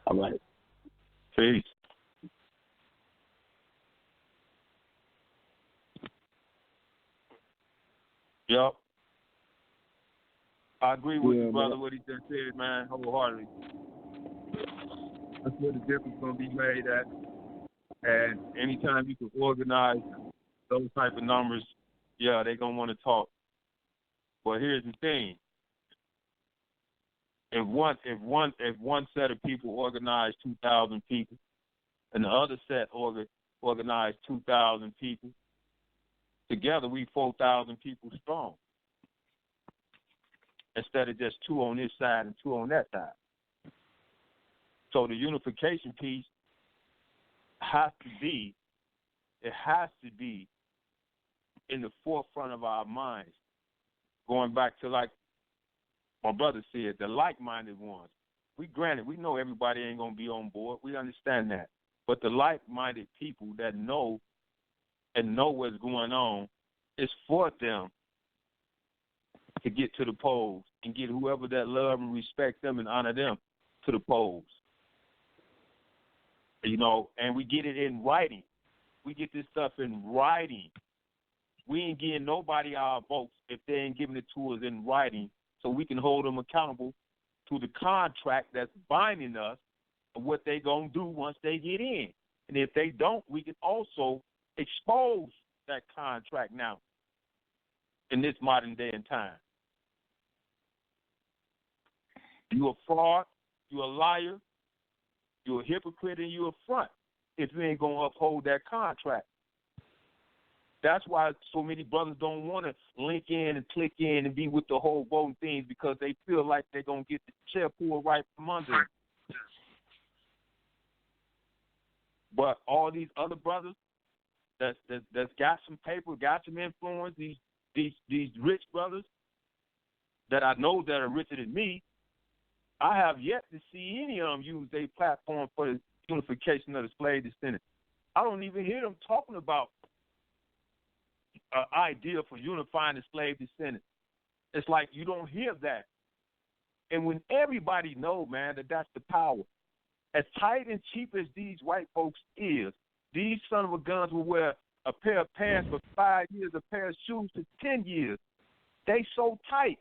All right. Peace. Yep. I agree with you, brother, what he just said, man, wholeheartedly. That's where the difference is going to be made at. And anytime you can organize those type of numbers, yeah, they're going to want to talk. But here's the thing. If one set of people organize 2,000 people and the other set organize 2,000 people, together we 4,000 people strong. Instead of just 2 on this side and 2 on that side. So the unification piece has to be in the forefront of our minds. Going back to, like my brother said, the like-minded ones. We know everybody ain't going to be on board. We understand that. But the like-minded people that know what's going on, it's for them to get to the polls and get whoever that love and respect them and honor them to the polls. You know, and we get it in writing. We get this stuff in writing. We ain't getting nobody our votes if they ain't giving it to us in writing so we can hold them accountable to the contract that's binding us of what they going to do once they get in. And if they don't, we can also expose that contract now in this modern day and time. You a fraud, you a liar, you a hypocrite, and you a front if you ain't going to uphold that contract. That's why so many brothers don't want to link in and click in and be with the whole voting things, because they feel like they're going to get the chair pulled right from under them. But all these other brothers that's got some paper, got some influence, these rich brothers that I know that are richer than me, I have yet to see any of them use their platform for the unification of the slave descendants. I don't even hear them talking about an idea for unifying the slave descendants. It's like you don't hear that. And when everybody know, man, that that's the power. As tight and cheap as these white folks is, these son of a guns will wear a pair of pants for 5 years, a pair of shoes for 10 years. They so tight,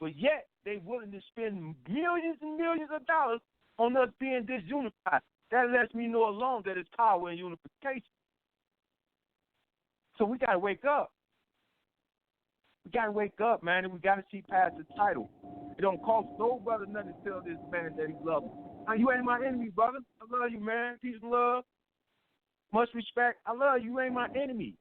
but yet they willing to spend millions and millions of dollars on us being disunified. That lets me know alone that it's power in unification. So we got to wake up. We got to wake up, man, and we got to see past the title. It don't cost no brother nothing to tell this man that he loves him. Now, you ain't my enemy, brother. I love you, man. Peace and love. Much respect. I love you. You ain't my enemy.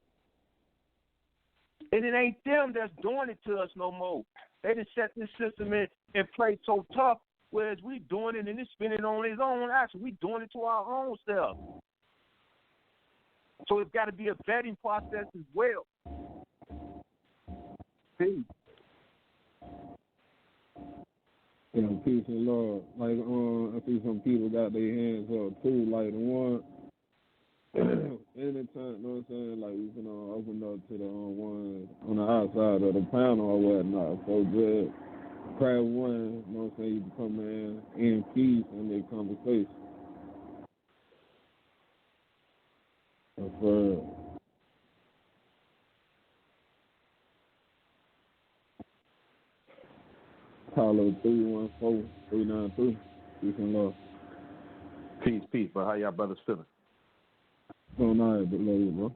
And it ain't them that's doing it to us no more. They done set this system in place so tough, whereas we doing it and it's spinning on its own action. We doing it to our own self. So it's got to be a vetting process as well. Peace. Yeah, peace and love. Like, I see some people got their hands up too. Like the one, anytime, you know what I'm saying? Like we can open up to the one on the outside of the panel or whatnot. So good. Crack one, you know what I'm saying? You can come in peace in their conversation. That's Apollo 314-393. Peace and love. Peace, bro. How y'all brothers feeling? Doing all right, bro.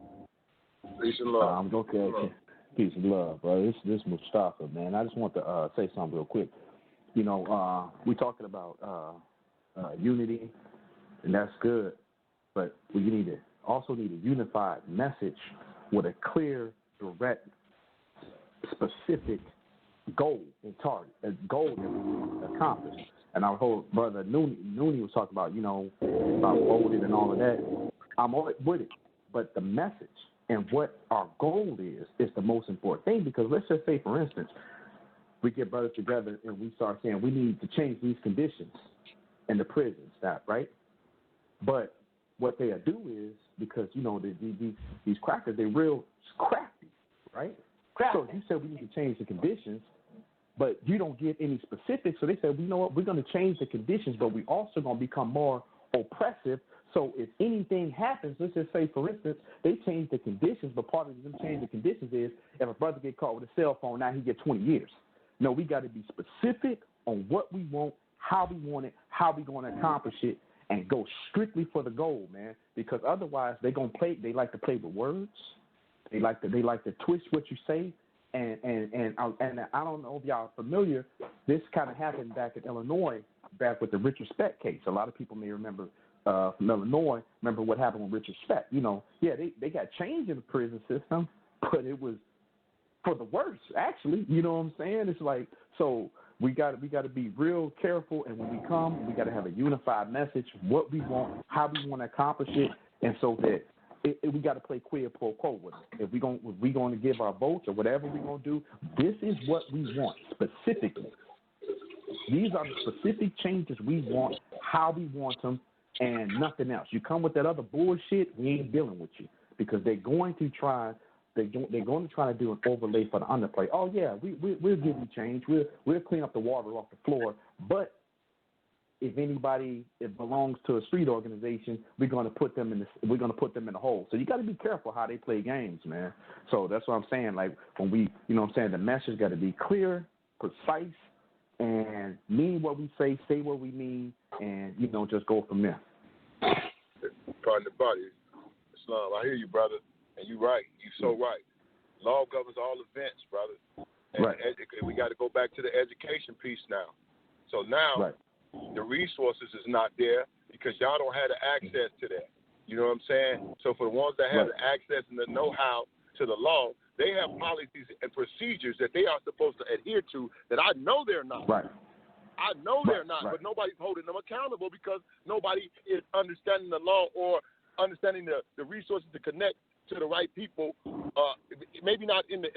Peace and love. I'm okay. Peace and love, bro. This Mustafa, man. I just want to say something real quick. You know, we talking about unity, and that's good, but we also need a unified message with a clear, direct, specific goal and target, a goal that we want to accomplish. And our whole brother Nooney was talking about, about voting and all of that. I'm all with it, but the message and what our goal is the most important thing. Because let's just say, for instance, we get brothers together and we start saying we need to change these conditions in the prisons, right? But what they'll do is, because these crackers, they're real crafty, right? So you said we need to change the conditions, but you don't give any specifics. So they said, you know what, we're going to change the conditions, but we also going to become more oppressive. So if anything happens, let's just say, for instance, they change the conditions, but part of them change the conditions is if a brother get caught with a cell phone, now he get 20 years. No, we got to be specific on what we want, how we want it, how we going to accomplish it, and go strictly for the goal, man. Because otherwise, they like to play with words. They like to twist what you say. And I don't know if y'all are familiar. This kind of happened back in Illinois, back with the Richard Speck case. A lot of people may remember from Illinois. Remember what happened with Richard Speck? They got changed in the prison system, but it was for the worse, actually. You know what I'm saying? It's like, so we got to be real careful, and when we come, we got to have a unified message, what we want, how we want to accomplish it, and so that we got to play quid pro quo with it. If we're going to give our votes or whatever we're going to do, this is what we want specifically. These are the specific changes we want, how we want them, and nothing else. You come with that other bullshit, we ain't dealing with you, because they're going to try to do an overlay for the underplay. Oh yeah, we'll give you change. We'll clean up the water off the floor, but if anybody belongs to a street organization, we're going to put them in the hole. So you got to be careful how they play games, man. So that's what I'm saying. Like when we, the message got to be clear, precise, and mean what we say what we mean, and just go from there. Pardon the body, Islam. I hear you, brother. And you're right. You're so right. Law governs all events, brother. And right. We got to go back to the education piece now. So now the resources is not there because y'all don't have the access to that. You know what I'm saying? So for the ones that have the access and the know-how to the law, they have policies and procedures that they are supposed to adhere to that I know they're not. Right. I know they're not, but nobody's holding them accountable because nobody is understanding the law or understanding the resources to connect to the right people. Maybe not in the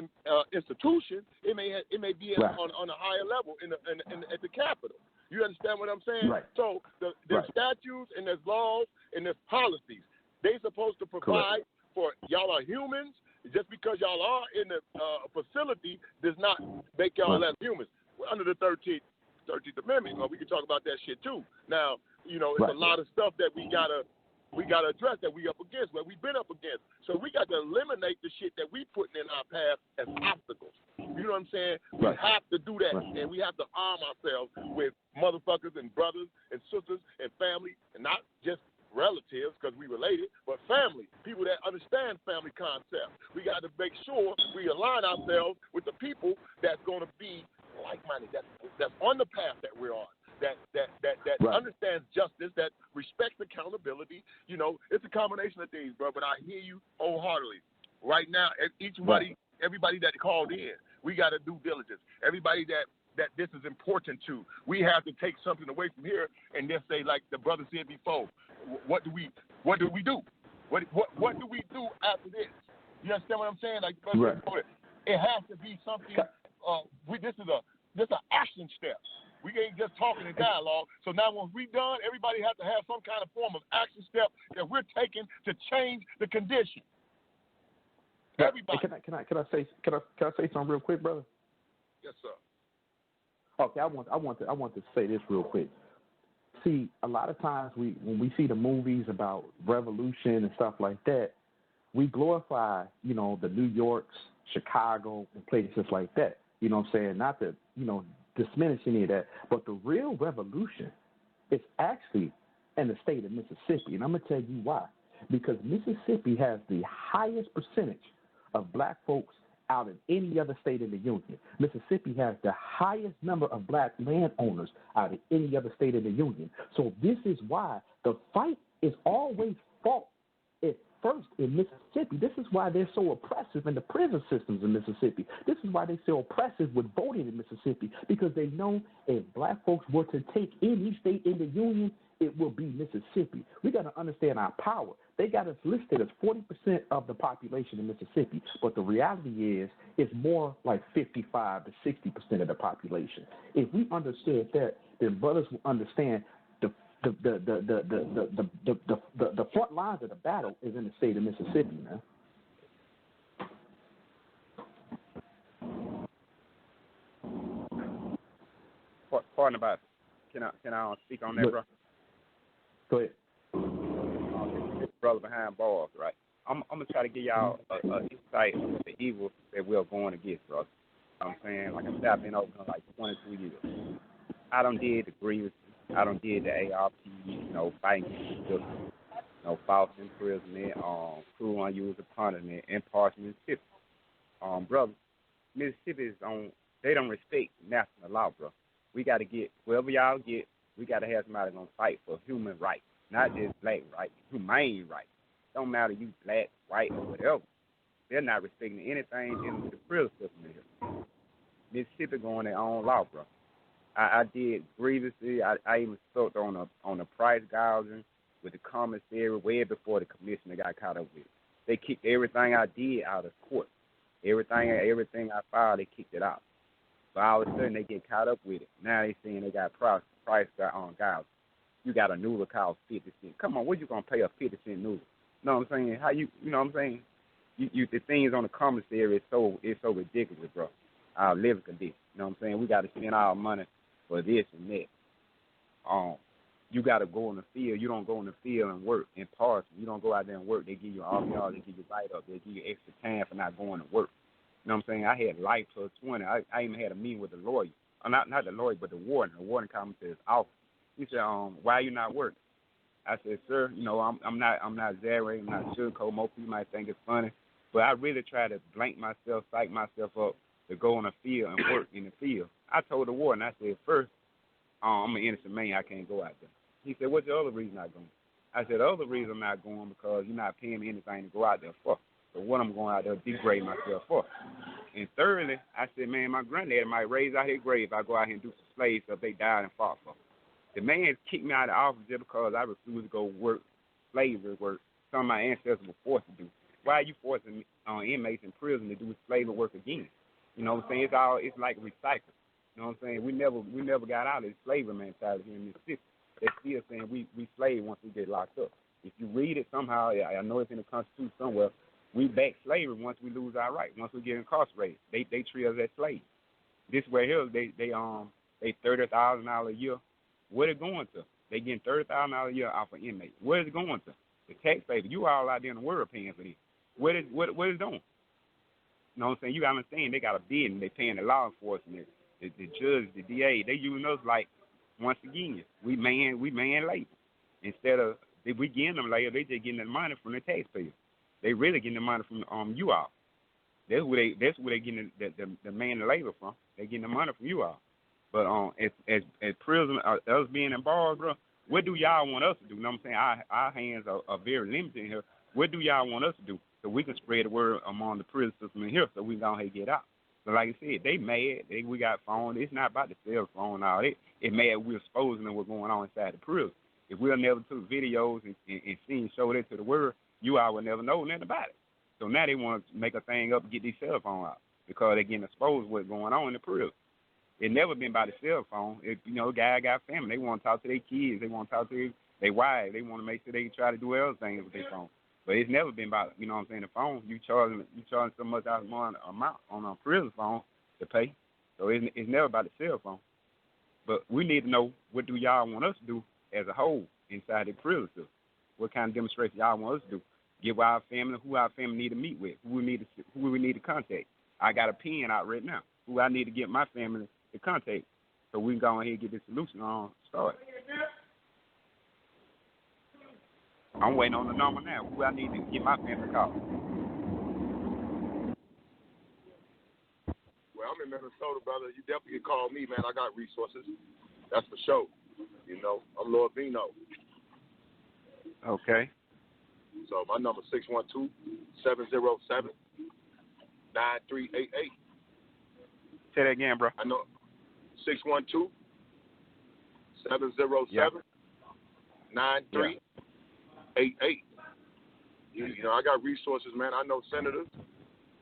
institution. It may be on a higher level at the Capitol. You understand what I'm saying? Right. So there's statutes and there's laws and there's policies. They're supposed to provide for y'all are humans. Just because y'all are in the facility does not make y'all less humans. We're under the 13th Amendment. We can talk about that shit too. Now, it's a lot of stuff that we gotta address that we up against, where we've been up against. So we got to eliminate the shit that we putting in our path as obstacles. You know what I'm saying? We have to do that, and we have to arm ourselves with motherfuckers and brothers and sisters and family, and not just relatives because we related, but family, people that understand family concepts. We got to make sure we align ourselves with the people that's going to be like-minded, that's on the path that we're on, that understands justice, that respects accountability. It's a combination of things, bro, but I hear you wholeheartedly. Right now, everybody that called in, we got to do diligence. Everybody that this is important to, we have to take something away from here and just say, like the brother said before, what do we do? What do we do after this? You understand what I'm saying? Like, it has to be something. This is an action step. We ain't just talking in dialogue. So now, once we done, everybody has to have some kind of form of action step that we're taking to change the condition. Everybody. Can I say something real quick, brother? Yes, sir. Okay, I want to say this real quick. See, a lot of times when we see the movies about revolution and stuff like that, we glorify, the New Yorks, Chicago, and places like that. You know what I'm saying? Not to, diminish any of that, but the real revolution is actually in the state of Mississippi, and I'm going to tell you why. Because Mississippi has the highest percentage of black folks out of any other state in the union. Mississippi has the highest number of black landowners out of any other state in the union. So this is why the fight is always fought at first in Mississippi. This is why they're so oppressive in the prison systems in Mississippi. This is why they're so oppressive with voting in Mississippi, because they know if black folks were to take any state in the union, it will be Mississippi. We got to understand our power. They got us listed as 40% of the population in Mississippi, but the reality is it's more like 55 to 60% of the population. If we understood that, then brothers will understand the front lines of the battle is in the state of Mississippi, man. Pardon about it. Can I speak on that, bro? Go ahead. This brother behind bars, right? I'm gonna try to give y'all an insight of the evil that we're going against, brother. I'm saying, like I said, I've been open like 22 years. I done did the grievances. I done did the ARP, fighting just, false imprisonment, cruel unused punishment, impartial Mississippi. Brother, Mississippi is on. They don't respect national law, bro. We got to get wherever y'all get. We got to have somebody gonna fight for human rights, not just black rights, humane rights. Don't matter you black, white, or whatever. They're not respecting anything in the prison system here. Mississippi going their own law, bro. I did grievances. I even spoke on the price gouging with the commissary way before the commissioner got caught up with it. They kicked everything I did out of court. Everything I filed, they kicked it out. But all of a sudden, they get caught up with it. Now they saying they got price gouging. You got a noodle cost 50 cents. Come on, what you gonna pay a 50-cent noodle? You know what I'm saying? How you know what I'm saying? You the things on the commissary is so ridiculous, bro. Our living condition. You know what I'm saying? We got to spend our money for this and that. You got to go in the field. You don't go in the field and work in parts. You don't go out there and work. They give you all y'all. They give you write-up. They give you extra time for not going to work. You know what I'm saying? I had life plus 20. I even had a meeting with the lawyer. Not the lawyer, but the warden. The warden came to his office. He said, why are you not working? I said, sir, I'm not exaggerating. I'm not sugarcoating. Most people might think it's funny. But I really try to blank myself, psych myself up to go on the field and work in the field. I told the warden, I said, first, I'm an innocent man, I can't go out there. He said, what's the other reason not going? I said, the other reason I'm not going because you're not paying me anything to go out there for. So what I'm going out there to degrade myself for. And thirdly, I said, man, my granddad might raise out his grave if I go out here and do some slave stuff they died and fought for. The man kicked me out of the office just because I refused to go work slavery work some of my ancestors were forced to do. Why are you forcing inmates in prison to do slavery work again? You know what I'm saying? It's like recycling. You know what I'm saying? We never got out of this slavery mentality here in Mississippi. They're still saying we slave once we get locked up. If you read it somehow, I know it's in the Constitution somewhere, we back slavery once we lose our rights, once we get incarcerated. They treat us as slaves. This way here, they $30,000 a year. What is it going to? They getting $30,000 a year off an inmate. Where is it going to? The taxpayer. You all out there in the world paying for this. What is doing? You know what I'm saying? You got to understand they got a bid and they paying the law enforcement, the judge, the DA. They using us like, once again, we man labor. Instead of, if we getting them labor, they just getting the money from the taxpayer. They really getting the money from you all. That's where they getting the man labor from. They getting the money from you all. But as prison, us being in bars, bro, what do y'all want us to do? You know what I'm saying? Our hands are very limited in here. What do y'all want us to do so we can spread the word among the prison system in here so we can go ahead and get out? So like I said, they mad. We got phone. It's not about the cell phone and all that. It's mad we're exposing them what's going on inside the prison. If we'll never took videos and seen show that to the world, you all would never know nothing about it. So now they want to make a thing up and get these cell phones out because they're getting exposed to what's going on in the prison. It never been about the cell phone. Guy got family. They want to talk to their kids. They want to talk to their wives. They want to make sure they try to do other things with their phone. But it's never been about, you know what I'm saying, the phone. You charging so much amount on a prison phone to pay. So it's never about the cell phone. But we need to know, what do y'all want us to do as a whole inside the prison system? What kind of demonstration y'all want us to do? Give our family who our family need to meet with, who we need to contact. I got a pen out right now who I need to get my family to contact so we can go ahead and get this solution on start. I'm waiting on the number now. Who I need to get my family to call. Well, I'm in Minnesota, brother. You definitely can call me, man. I got resources. That's for sure. You know, I'm Lord Bino. Okay. So my number 612-707-9388. Say that again, bro. I know. 612-707-9388. You know, I got resources, man. I know senators.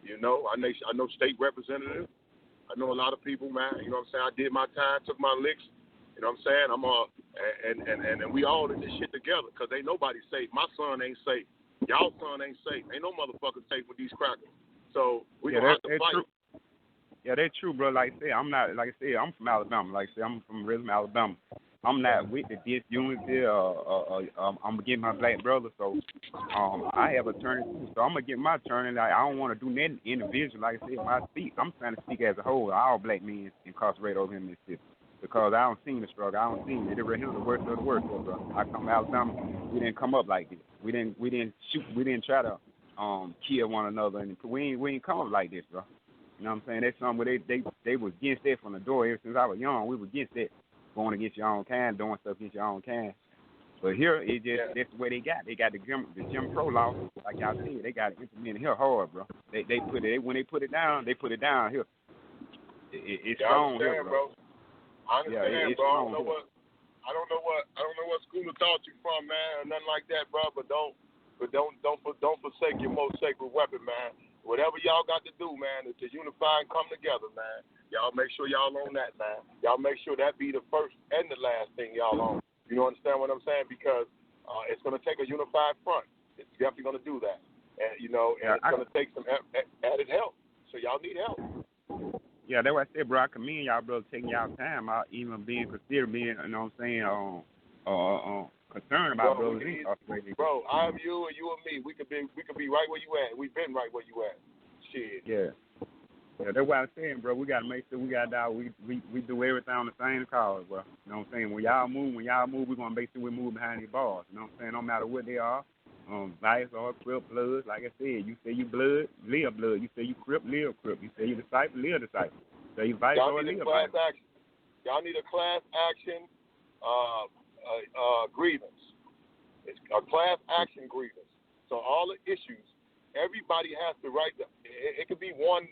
You know, I know state representatives. I know a lot of people, man. You know what I'm saying? I did my time, took my licks. You know what I'm saying? And we all in this shit together because ain't nobody safe. My son ain't safe. Y'all son ain't safe. Ain't no motherfucker safe with these crackers. So we gonna have to fight. True. Yeah, that's true, bro. Like I said, I'm from Alabama. Like I said, I'm from Richmond, Alabama. I'm not with the disunity. I'm gonna get my black brother. So I have a turn too. So I'm gonna get my turn. Like I don't want to do nothing individual. Like I said, I'm trying to speak as a whole. All black men incarcerated over here in Mississippi because I don't see the struggle. I don't see it. Here's the worst of the worst, bro. I come from Alabama. We didn't come up like this. We didn't shoot. We didn't try to kill one another. And we ain't come up like this, bro. You know what I'm saying? That's something where they was against that from the door. Ever since I was young, we were against that. Going against your own kind, doing stuff against your own kind. But here, that's the way they got. They got the Jim Crow law, like y'all said. They got it implemented here hard, bro. They put it, when they put it down, here. It's strong here, bro. I understand, bro. I don't know what school to taught you from, man, or nothing like that, bro. But don't forsake your most sacred weapon, man. Whatever y'all got to do, man, is to unify and come together, man. Y'all make sure y'all own that, man. Y'all make sure that be the first and the last thing y'all own. You understand what I'm saying? Because it's going to take a unified front. It's definitely going to do that. And, you know, and it's going to take some added help. So y'all need help. Yeah, that's what I said, bro. I commend y'all, bro, taking y'all time out, even considered being, you know what I'm saying, concerned about brothers incarcerated. Bro, I'm you and you and me. We could be right where you at. We've been right where you at. Shit. Yeah, that's what I'm saying, bro. We gotta make sure we do everything on the same cause, bro. You know what I'm saying? When y'all move, we're gonna make sure we move behind these bars. You know what I'm saying? No matter what they are, Nice or Crip blood. Like I said, you say you blood, live blood. You say you Crip, live Crip. You say you disciple, live disciple. So you vice Y'all or need a live class vice. action. Y'all need a class action grievance. It's a class action grievance. So all the issues, everybody has to write. It could be one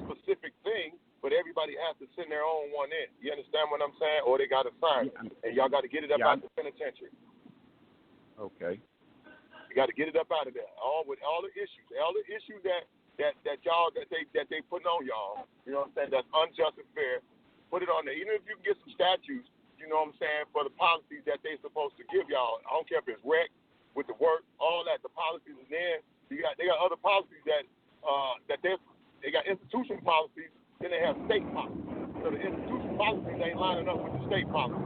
specific thing, but everybody has to send their own one in. You understand what I'm saying? Or they got to sign it, and y'all got to get it up out the penitentiary. Okay. You got to get it up out of there. All the issues that y'all that they putting on y'all. You know what I'm saying? That's unjust and fair. Put it on there. Even if you can get some statutes, you know what I'm saying, for the policies that they're supposed to give y'all. I don't care if it's rec, with the work, all that, the policies, and then they got other policies that they got institution policies, then they have state policies. So the institution policies ain't lining up with the state policies.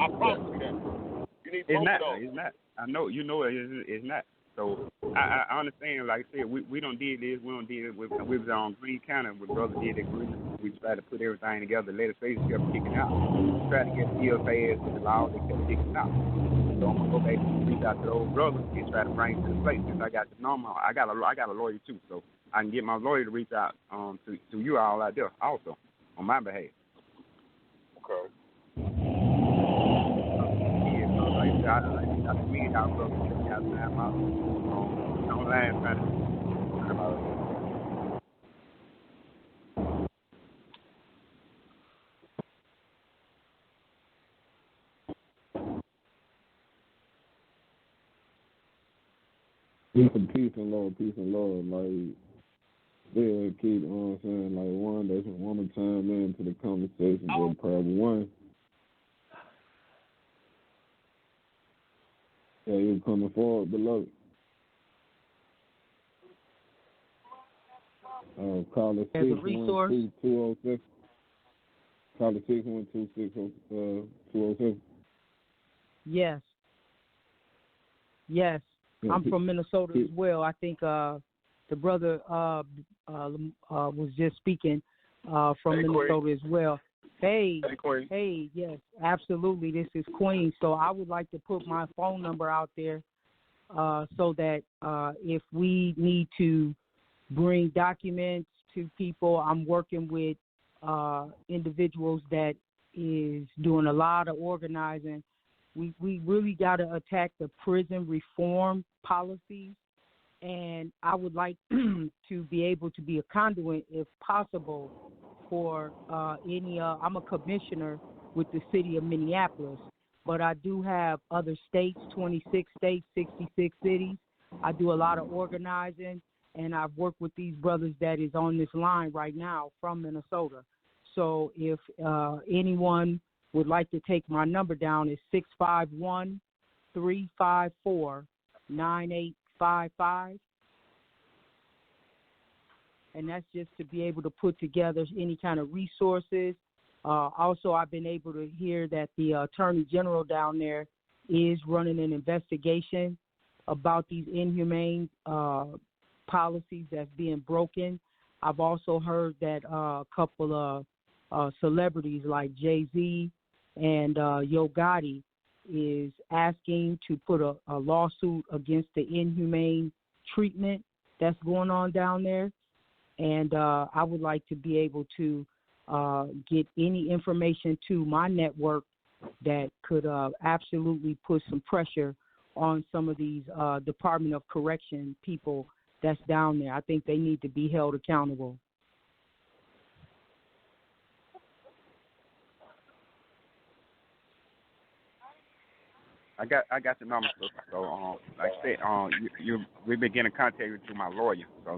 I promise you that. You need both of those. It's not. I know you know it's not. So I understand. Like I said, we don't did this. We don't did it. We was on Green County. With brother did it. We tried to put everything together. Legislation kept kicking out. We tried to get bills passed with the law. They kept kicking out. So I'm gonna go back and reach out to the old brothers and try to bring to the place. Since I got the number, I got a lawyer too. So I can get my lawyer to reach out to you all out there also on my behalf. Okay. I mean, y'all brothers got time out online trying to. Peace and love. Like, they'll keep, you know what I'm saying, like, one that's want to chime into the conversation, but probably one. Yeah, you're coming forward, beloved. Call it 612-207. Call it 612-607. Yes. I'm from Minnesota as well. I think the brother was just speaking from Minnesota Queen. As well. Hey, yes, absolutely. This is Queen. So I would like to put my phone number out there so that if we need to bring documents to people, I'm working with individuals that is doing a lot of organizing. We really got to attack the prison reform policies, and I would like to be able to be a conduit, if possible, for any. I'm a commissioner with the city of Minneapolis, but I do have other states, 26 states, 66 cities. I do a lot of organizing, and I've worked with these brothers that is on this line right now from Minnesota. So if anyone would like to take my number down, it's 651-354-9855. And that's just to be able to put together any kind of resources. Also, I've been able to hear that the Attorney General down there is running an investigation about these inhumane policies that's being broken. I've also heard that a couple of celebrities like Jay-Z and Yo Gotti is asking to put a lawsuit against the inhumane treatment that's going on down there. And I would like to be able to get any information to my network that could absolutely put some pressure on some of these Department of Correction people that's down there. I think they need to be held accountable. I got the number, so like I said, we've been getting contact with my lawyer. So I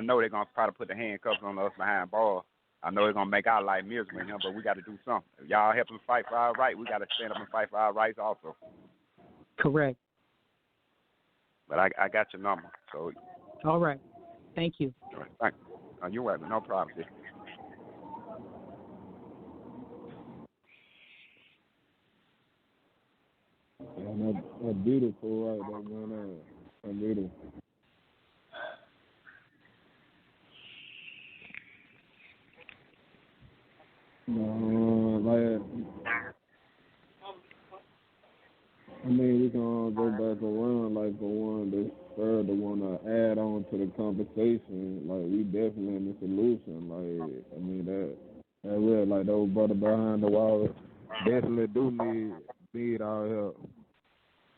know they're gonna try to put the handcuffs on us behind bars. I know they're gonna make our life miserable, but we got to do something. If y'all help us fight for our rights, we got to stand up and fight for our rights also. Correct. But I got your number, so. All right. Thank you. All right. Thank you. You're welcome. No problem, sis. Yeah, that's beautiful right there, man. That's beautiful. We can want to go back around, like for one, they further want to add on to the conversation. Like we definitely in the solution. Like I mean that real like those brother behind the wall definitely do need our help.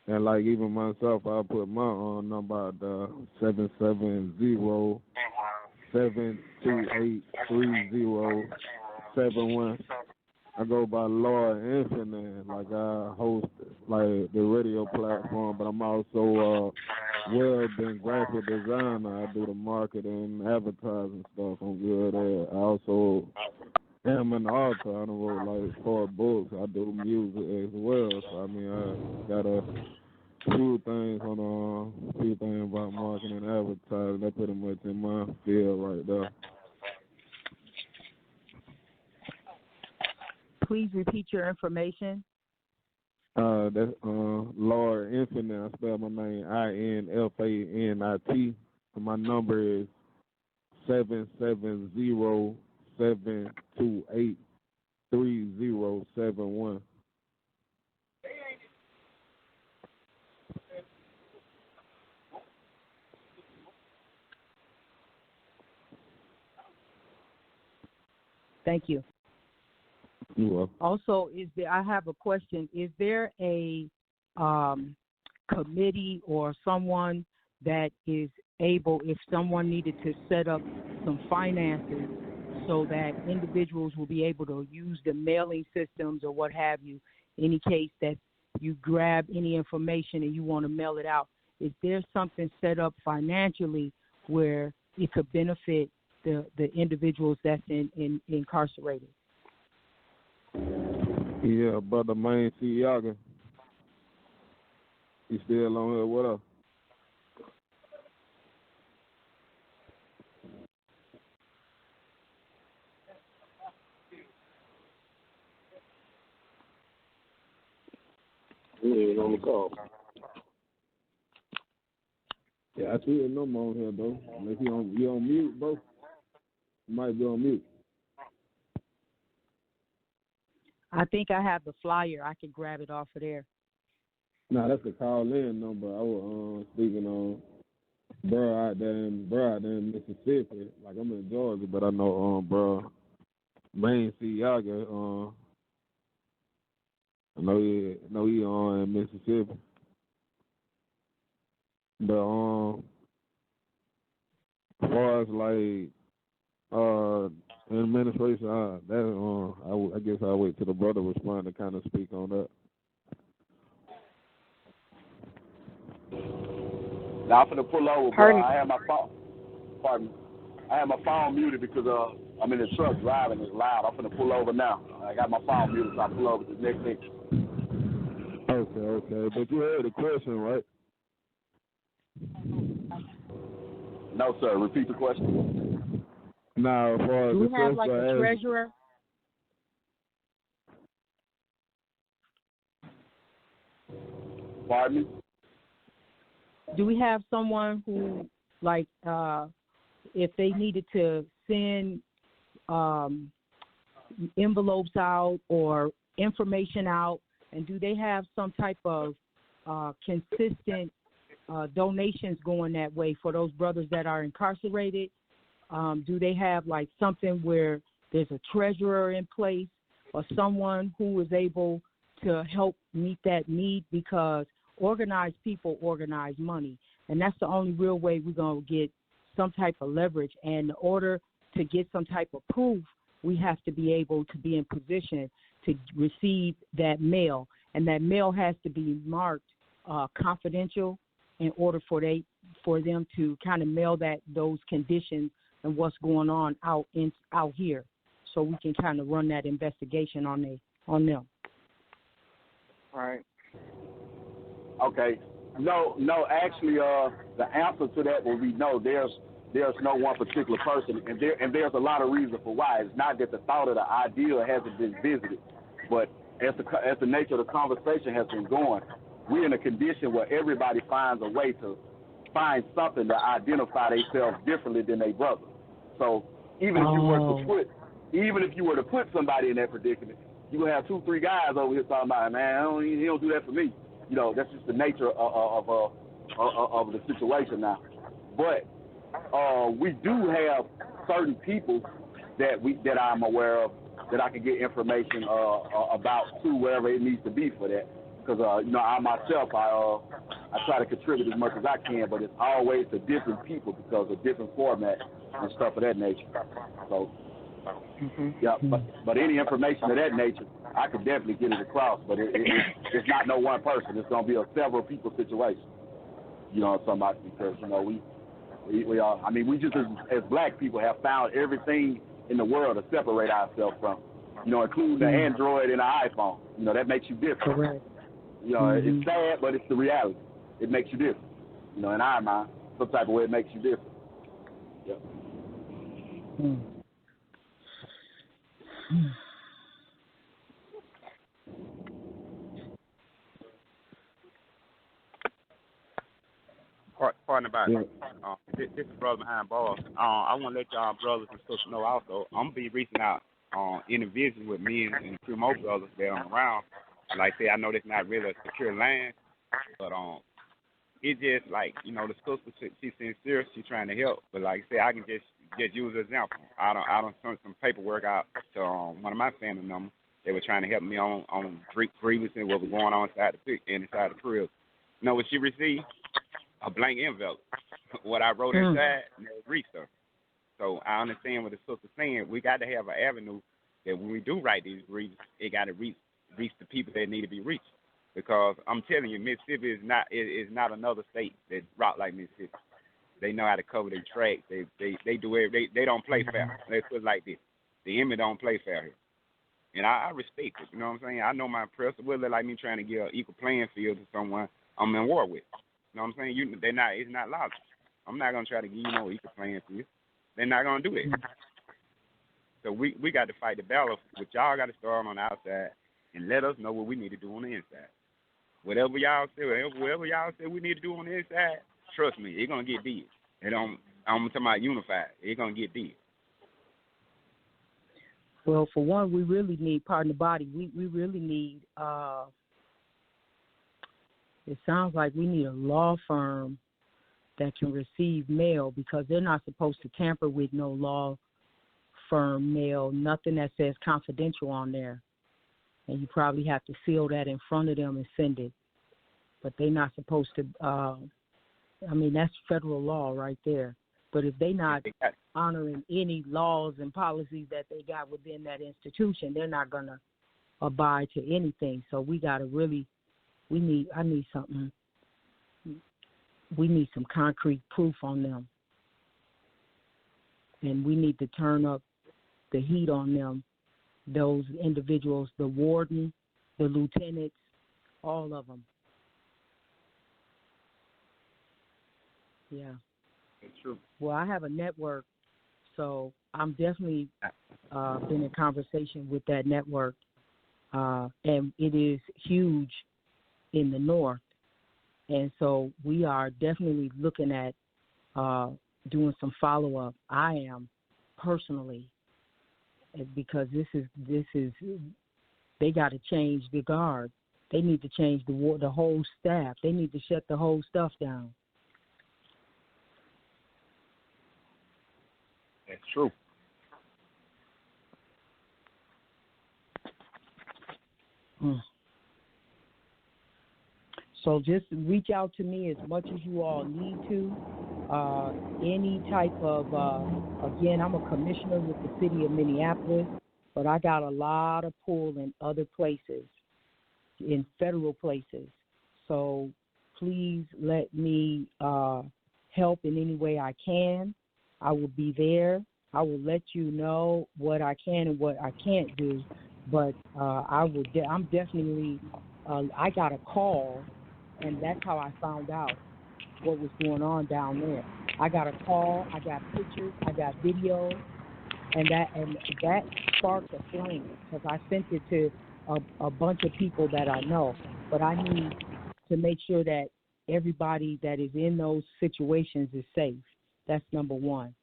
And like even myself, I put my number out there 770-728-3071. I go by Lord Infinite, like I host like the radio platform, but I'm also web and graphic designer. I do the marketing, advertising stuff. I'm good at it. I also am an author. I wrote like 4 books. I do music as well. So I mean, I got a few things about marketing and advertising. That's pretty much in my field right there. Please repeat your information. That's Lord Infinite. I spell my name INFANIT. And my number is 770-728-3071. Thank you. You're welcome. Also, I have a question. Is there a committee or someone that is able, if someone needed to set up some finances so that individuals will be able to use the mailing systems or what have you, any case that you grab any information and you want to mail it out, is there something set up financially where it could benefit the individuals that's incarcerated? Yeah, brother Main C. Yaga. You still on here? What up? He ain't on the call. Yeah, I see his number on here, though. Unless you on mute, bro. You might be on mute. I think I have the flyer. I can grab it off of there. Nah, that's the call-in number. I was speaking on bro out there in Mississippi. Like I'm in Georgia, but I know bro Main C. Yaga. I know he in Mississippi. But as far as like administration, I guess I'll wait till the brother respond to kind of speak on that. Now I'm finna pull over, bro. I have my phone. Pardon me. I have my phone muted because I'm in the truck driving. It's loud. I'm finna pull over now. I got my phone muted, so I pull over to the next thing. Okay. But you heard the question, right? No, sir. Repeat the question. Now, as far as do we have like a treasurer? Pardon me? Do we have someone who, like, if they needed to send envelopes out or information out, and do they have some type of consistent donations going that way for those brothers that are incarcerated? Do they have like something where there's a treasurer in place or someone who is able to help meet that need? Because organized people organize money, and that's the only real way we're going to get some type of leverage. And in order to get some type of proof, we have to be able to be in position to receive that mail, and that mail has to be marked confidential in order for them to kind of mail those conditions and what's going on out here, so we can kind of run that investigation on them. Right. Okay. No. Actually, the answer to that will be no. There's no one particular person, and there's a lot of reasons for why. It's not that the thought of the idea hasn't been visited, but as the nature of the conversation has been going, we're in a condition where everybody finds a way to find something to identify themselves differently than their brother. So even if you were to put somebody in that predicament, you would have 2-3 guys over here talking about, man, he don't do that for me. that's just the nature of the situation now. But we do have certain people that I'm aware of that I can get information about to wherever it needs to be for that. Because I myself, I try to contribute as much as I can, but it's always to different people because of different formats and stuff of that nature. So, yeah, but any information of that nature, I could definitely get it across. But it's not no one person. It's gonna be a several people situation. Somebody, because we are. I mean, we just as black people have found everything in the world to separate ourselves from. Including the Android and the iPhone. That makes you different. Correct. It's sad, but it's the reality. It makes you different. In our mind, some type of way it makes you different. Yep. Pardon about it. This is Brother Behind Bars. I want to let y'all brothers and sisters know also, I'm going to be reaching out individuals with me and a few more brothers that are around. Like I say, I know that's not really a secure land, but it's just like, the sister, she's sincere, she's trying to help. But like I say, I can just use an example. I don't send some paperwork out to one of my family members. They were trying to help me on grievances and what was going on inside the crib. What she received? A blank envelope. What I wrote inside, never reached her. So I understand what the sister's saying. We got to have an avenue that when we do write these grievances, it got to reach the people that need to be reached. Because I'm telling you, Mississippi is not another state that rock like Mississippi. They know how to cover their tracks. They do it. They don't play fair. Let's put it like this: the enemy don't play fair here, and I respect it. You know what I'm saying? I know my oppressor. Well, they're like me trying to give an equal playing field to someone I'm in war with. You know what I'm saying? They're not. It's not logical. I'm not gonna try to give you no equal playing field. They're not gonna do it. So we got to fight the battle. But y'all got to start on the outside and let us know what we need to do on the inside. Whatever y'all say we need to do on the inside, trust me, it's gonna get did. And I'm talking about unified. It's gonna get did. Well, for one, we really need, pardon the body, we really need, it sounds like we need a law firm that can receive mail, because they're not supposed to tamper with no law firm mail, nothing that says confidential on there. And you probably have to seal that in front of them and send it. But they're not supposed to, that's federal law right there. But if they're not honoring any laws and policies that they got within that institution, they're not going to abide to anything. So we got to really, I need something. We need some concrete proof on them. And we need to turn up the heat on them, those individuals, the warden, the lieutenants, all of them. Yeah. It's true. Well, I have a network, so I'm definitely been in conversation with that network, and it is huge in the north. And so we are definitely looking at doing some follow-up. I am personally, because this is they got to change the guard. They need to change the whole staff. They need to shut the whole stuff down. That's true. So just reach out to me as much as you all need to. Any type of, again, I'm a commissioner with the city of Minneapolis, but I got a lot of pull in other places, in federal places. So please let me help in any way I can. I will be there. I will let you know what I can and what I can't do. But I'm definitely, I got a call, and that's how I found out what was going on down there. I got a call, I got pictures, I got video, and that sparked a flame, because I sent it to a bunch of people that I know. But I need to make sure that everybody that is in those situations is safe. That's number one.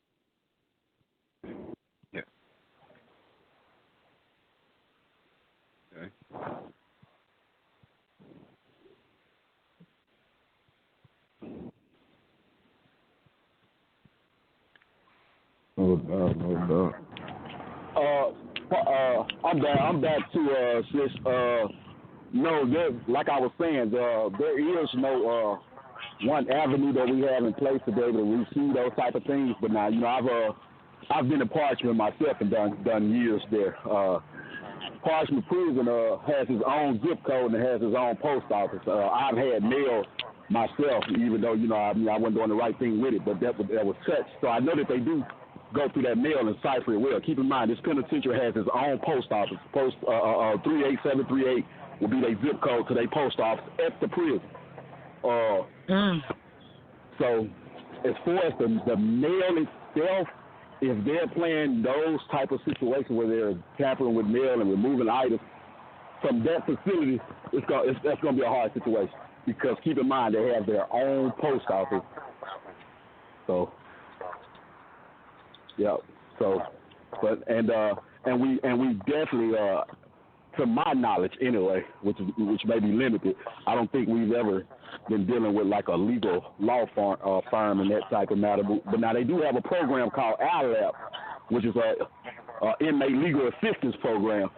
Yeah. Okay. No doubt. I'm back to sis. Like I was saying, there is no one avenue that we have in place to be able to receive those type of things. But now, I've been to Parchment myself and done years there. Parchment Prison has his own zip code and has his own post office. I've had mail myself, even though I wasn't doing the right thing with it, but that was touched. So I know that they do go through that mail and cipher it well. Keep in mind, this penitentiary has its own post office. 38738 will be their zip code to their post office at the prison. So as far as the mail itself, if they're playing those type of situations where they're tampering with mail and removing items from that facility, that's going to be a hard situation, because keep in mind they have their own post office. So yeah. So, and we definitely, to my knowledge anyway, which may be limited, I don't think we've ever been dealing with like a legal law firm and that type of matter. But now they do have a program called AVLN, which is a inmate legal assistance program.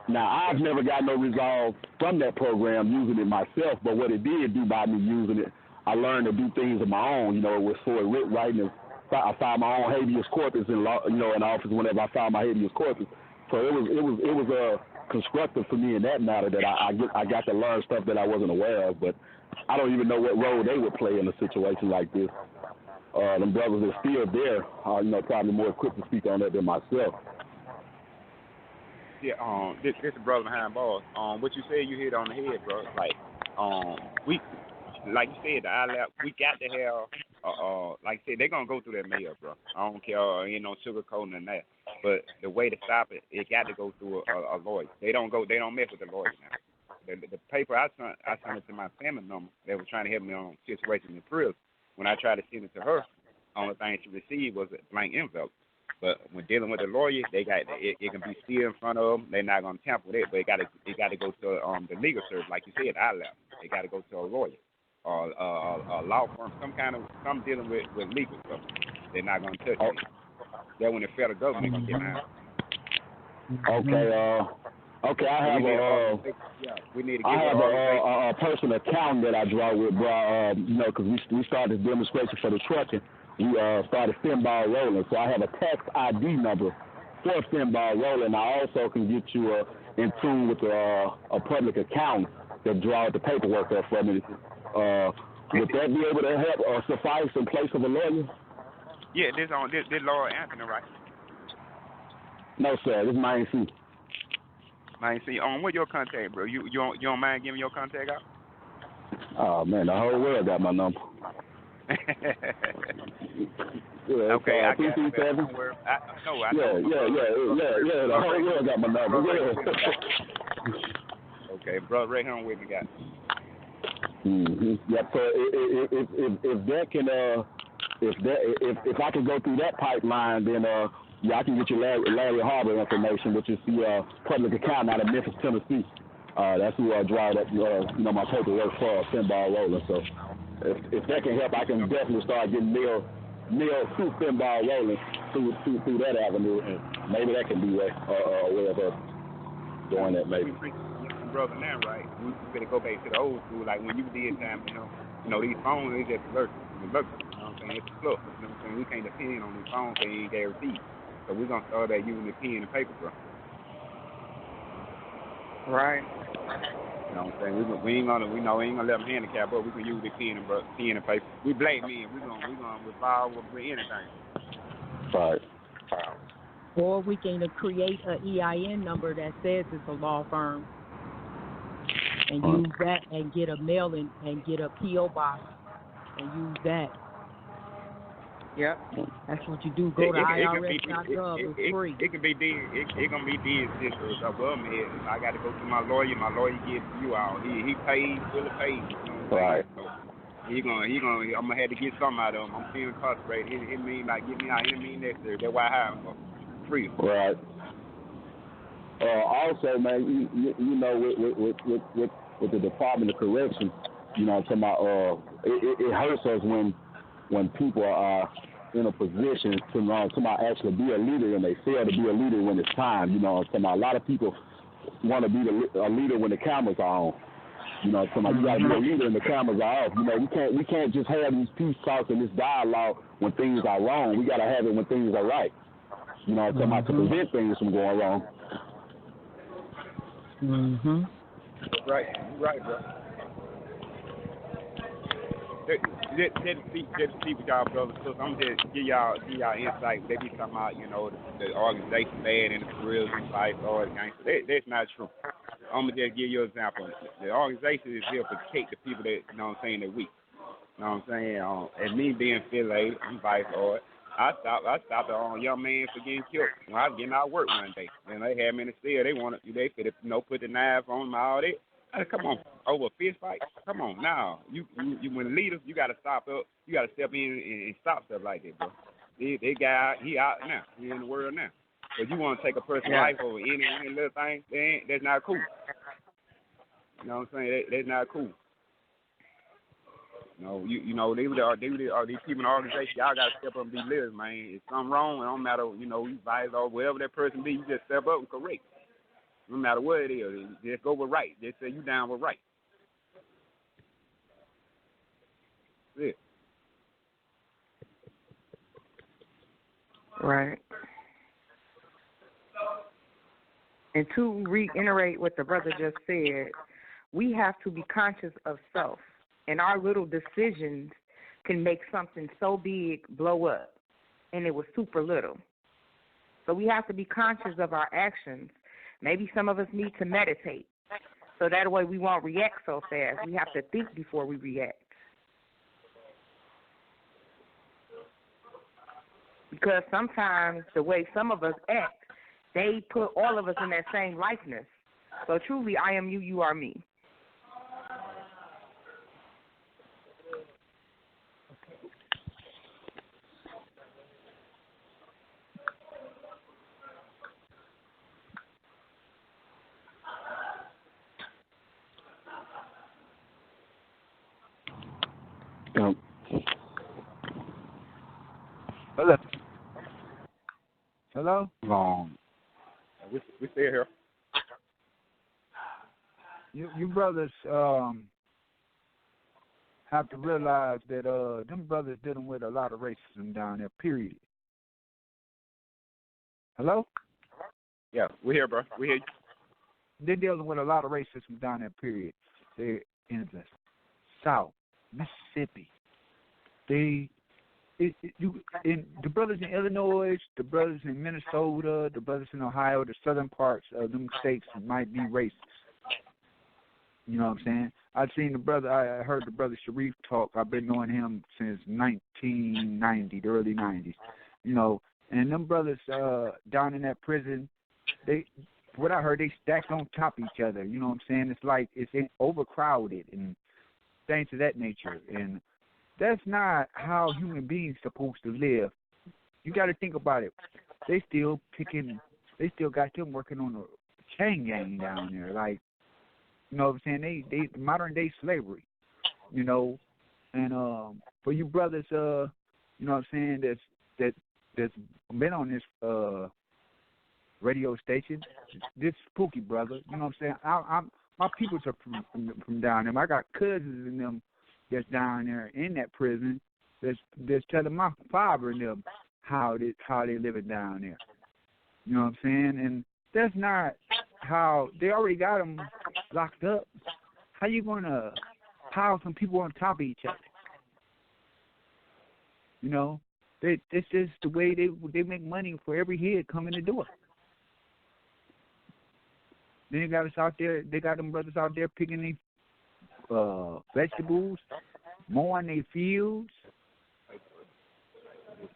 Now, I've never got no resolve from that program using it myself, but what it did do by me using it, I learned to do things of my own, with for writ writing. I filed my own habeas corpus in the office whenever I filed my habeas corpus. So it was constructive for me in that matter that I got to learn stuff that I wasn't aware of, but I don't even know what role they would play in a situation like this. Them brothers are still there, probably more equipped to speak on that than myself. Yeah, this is brother behind bars. What you said, you hit on the head, bro. Like, we, like you said, the ILAP, we got to have, like I said, they're gonna go through that mail, bro. I don't care, ain't no sugarcoating in that. But the way to stop it, it got to go through a lawyer. They don't mess with the lawyer now. The paper I sent it to my family number. They were trying to help me on situations in prison. When I tried to send it to her, only thing she received was a blank envelope. But when dealing with the lawyer, they got it can be still in front of them. They're not gonna tamper with it, but it got to go to the legal service, like you said, ILAP. It got to go to a lawyer or a law firm, some dealing with legal stuff. They're not gonna touch it. That when the federal government can get behind. Okay, I have a personal account that I draw with, bro. Because we started this demonstration for the trucking. We started Finball Rolling, so I have a tax ID number for Finball Rolling. I also can get you in tune with a public account that draws the paperwork up for me. Would that be able to help or suffice in place of a lawyer? Yeah, this lawyer Anthony, right? No, sir. This is my AC. My AC. What's your contact, bro? You don't mind giving your contact out? Oh man, the whole world got my number. Okay, I got it. Yeah. The whole world got my number. Yeah. Okay, bro, right here with me, got it. Mm-hmm. Yeah. So if that can if I can go through that pipeline, then I can get you Larry Harbor information, which is the public account out of Memphis, Tennessee. That's who I drive up my paperwork for Finball Rolling. So if that can help, I can definitely start getting mail through Finball Rolling through that avenue, and maybe that can be a way of doing that. Maybe. Brother, now right, we better go back to the old school, like when you did time, these phones, they just alert. You know what I'm saying? It's a fluff. You know what I'm saying? We can't depend on these phones, they ain't guaranteed. So we're gonna start back using the pen and paper, bro. Right. You know what I'm saying? We ain't gonna let them handicap, but we can use the pen and paper. We black men, we're gonna revolve with anything. Right. Or we can create an EIN number that says it's a law firm, and use that and get a mailing and get a P.O. box and use that. Yep. That's what you do. Go to IRS.gov. It's free. It can be did. It can be did just above me. I got to go to my lawyer. My lawyer gives you all. He pays, really pays. Right. So I'm gonna have to get something out of him. I'm still incarcerated. It mean like give me out any mean necessary. That's why I hire him for free. Right. Also, man, with the Department of Corrections, I'm talking about, it hurts us when people are in a position to actually be a leader, and they fail to be a leader when it's time. You know, a lot of people want to be a leader when the cameras are on. You know, you got to be a leader when the cameras are off. You know, we can't just have these peace talks and this dialogue when things are wrong. We got to have it when things are right. You know, to prevent things from going wrong. Right, bro. Just speak with y'all, brothers. So I'm just give y'all insight. They be talking about, you know, the organization bad and the careers and vice or the gangster. That's not true. I'm gonna just give you an example. The organization is here to protect the people that, you know what I'm saying, that weak. You know what I'm saying? And me being affiliated, I'm vice or I stopped a young man for getting killed when I was getting out of work one day. And they had me in the cell. They fit, you know, put the knife on me, all that. I said, come on, over a fist fight? Come on, now. You when a leader, you got to stop up. You got to step in and stop stuff like that, bro. That guy, he out now. He in the world now. If you want to take a person's life over any little thing, that's not cool. You know what I'm saying? That's not cool. No, you know, they these people in the organization, y'all got to step up and be leaders, man. If something wrong, it don't matter, you know, you vice or whatever that person be, you just step up and correct. No matter what it is, just go with right. Just say you down with right. That's it. Right. And to reiterate what the brother just said, we have to be conscious of self. And our little decisions can make something so big blow up. And it was super little. So we have to be conscious of our actions. Maybe some of us need to meditate. So that way we won't react so fast. We have to think before we react. Because sometimes the way some of us act, they put all of us in that same likeness. So truly, I am you, you are me. Hello? We still here. You brothers have to realize that them brothers dealing with a lot of racism down there, period. Hello? Yeah, we here, bro. We hear you. They're dealing with a lot of racism down there, period. They're in the South, Mississippi. The brothers in Illinois, the brothers in Minnesota, the brothers in Ohio, the southern parts of them states might be racist. You know what I'm saying? I heard the brother Sharif talk. I've been knowing him since 1990, the early 90s. You know, and them brothers down in that prison, what I heard, they stacked on top of each other. You know what I'm saying? It's like it's overcrowded and things of that nature. And that's not how human beings supposed to live. You got to think about it. They still got them working on a chain gang down there. Like, you know what I'm saying? They modern day slavery, you know. And for you brothers, you know what I'm saying, that's been on this radio station, this spooky brother, you know what I'm saying? My peoples are from down there. I got cousins in them that's down there in that prison that's telling my father and them how they living down there. You know what I'm saying? And that's not how they already got them locked up. How you gonna pile some people on top of each other? You know, it's just the way they make money for every head coming the door. Then they got us out there. They got them brothers out there picking their vegetables, mowing their fields.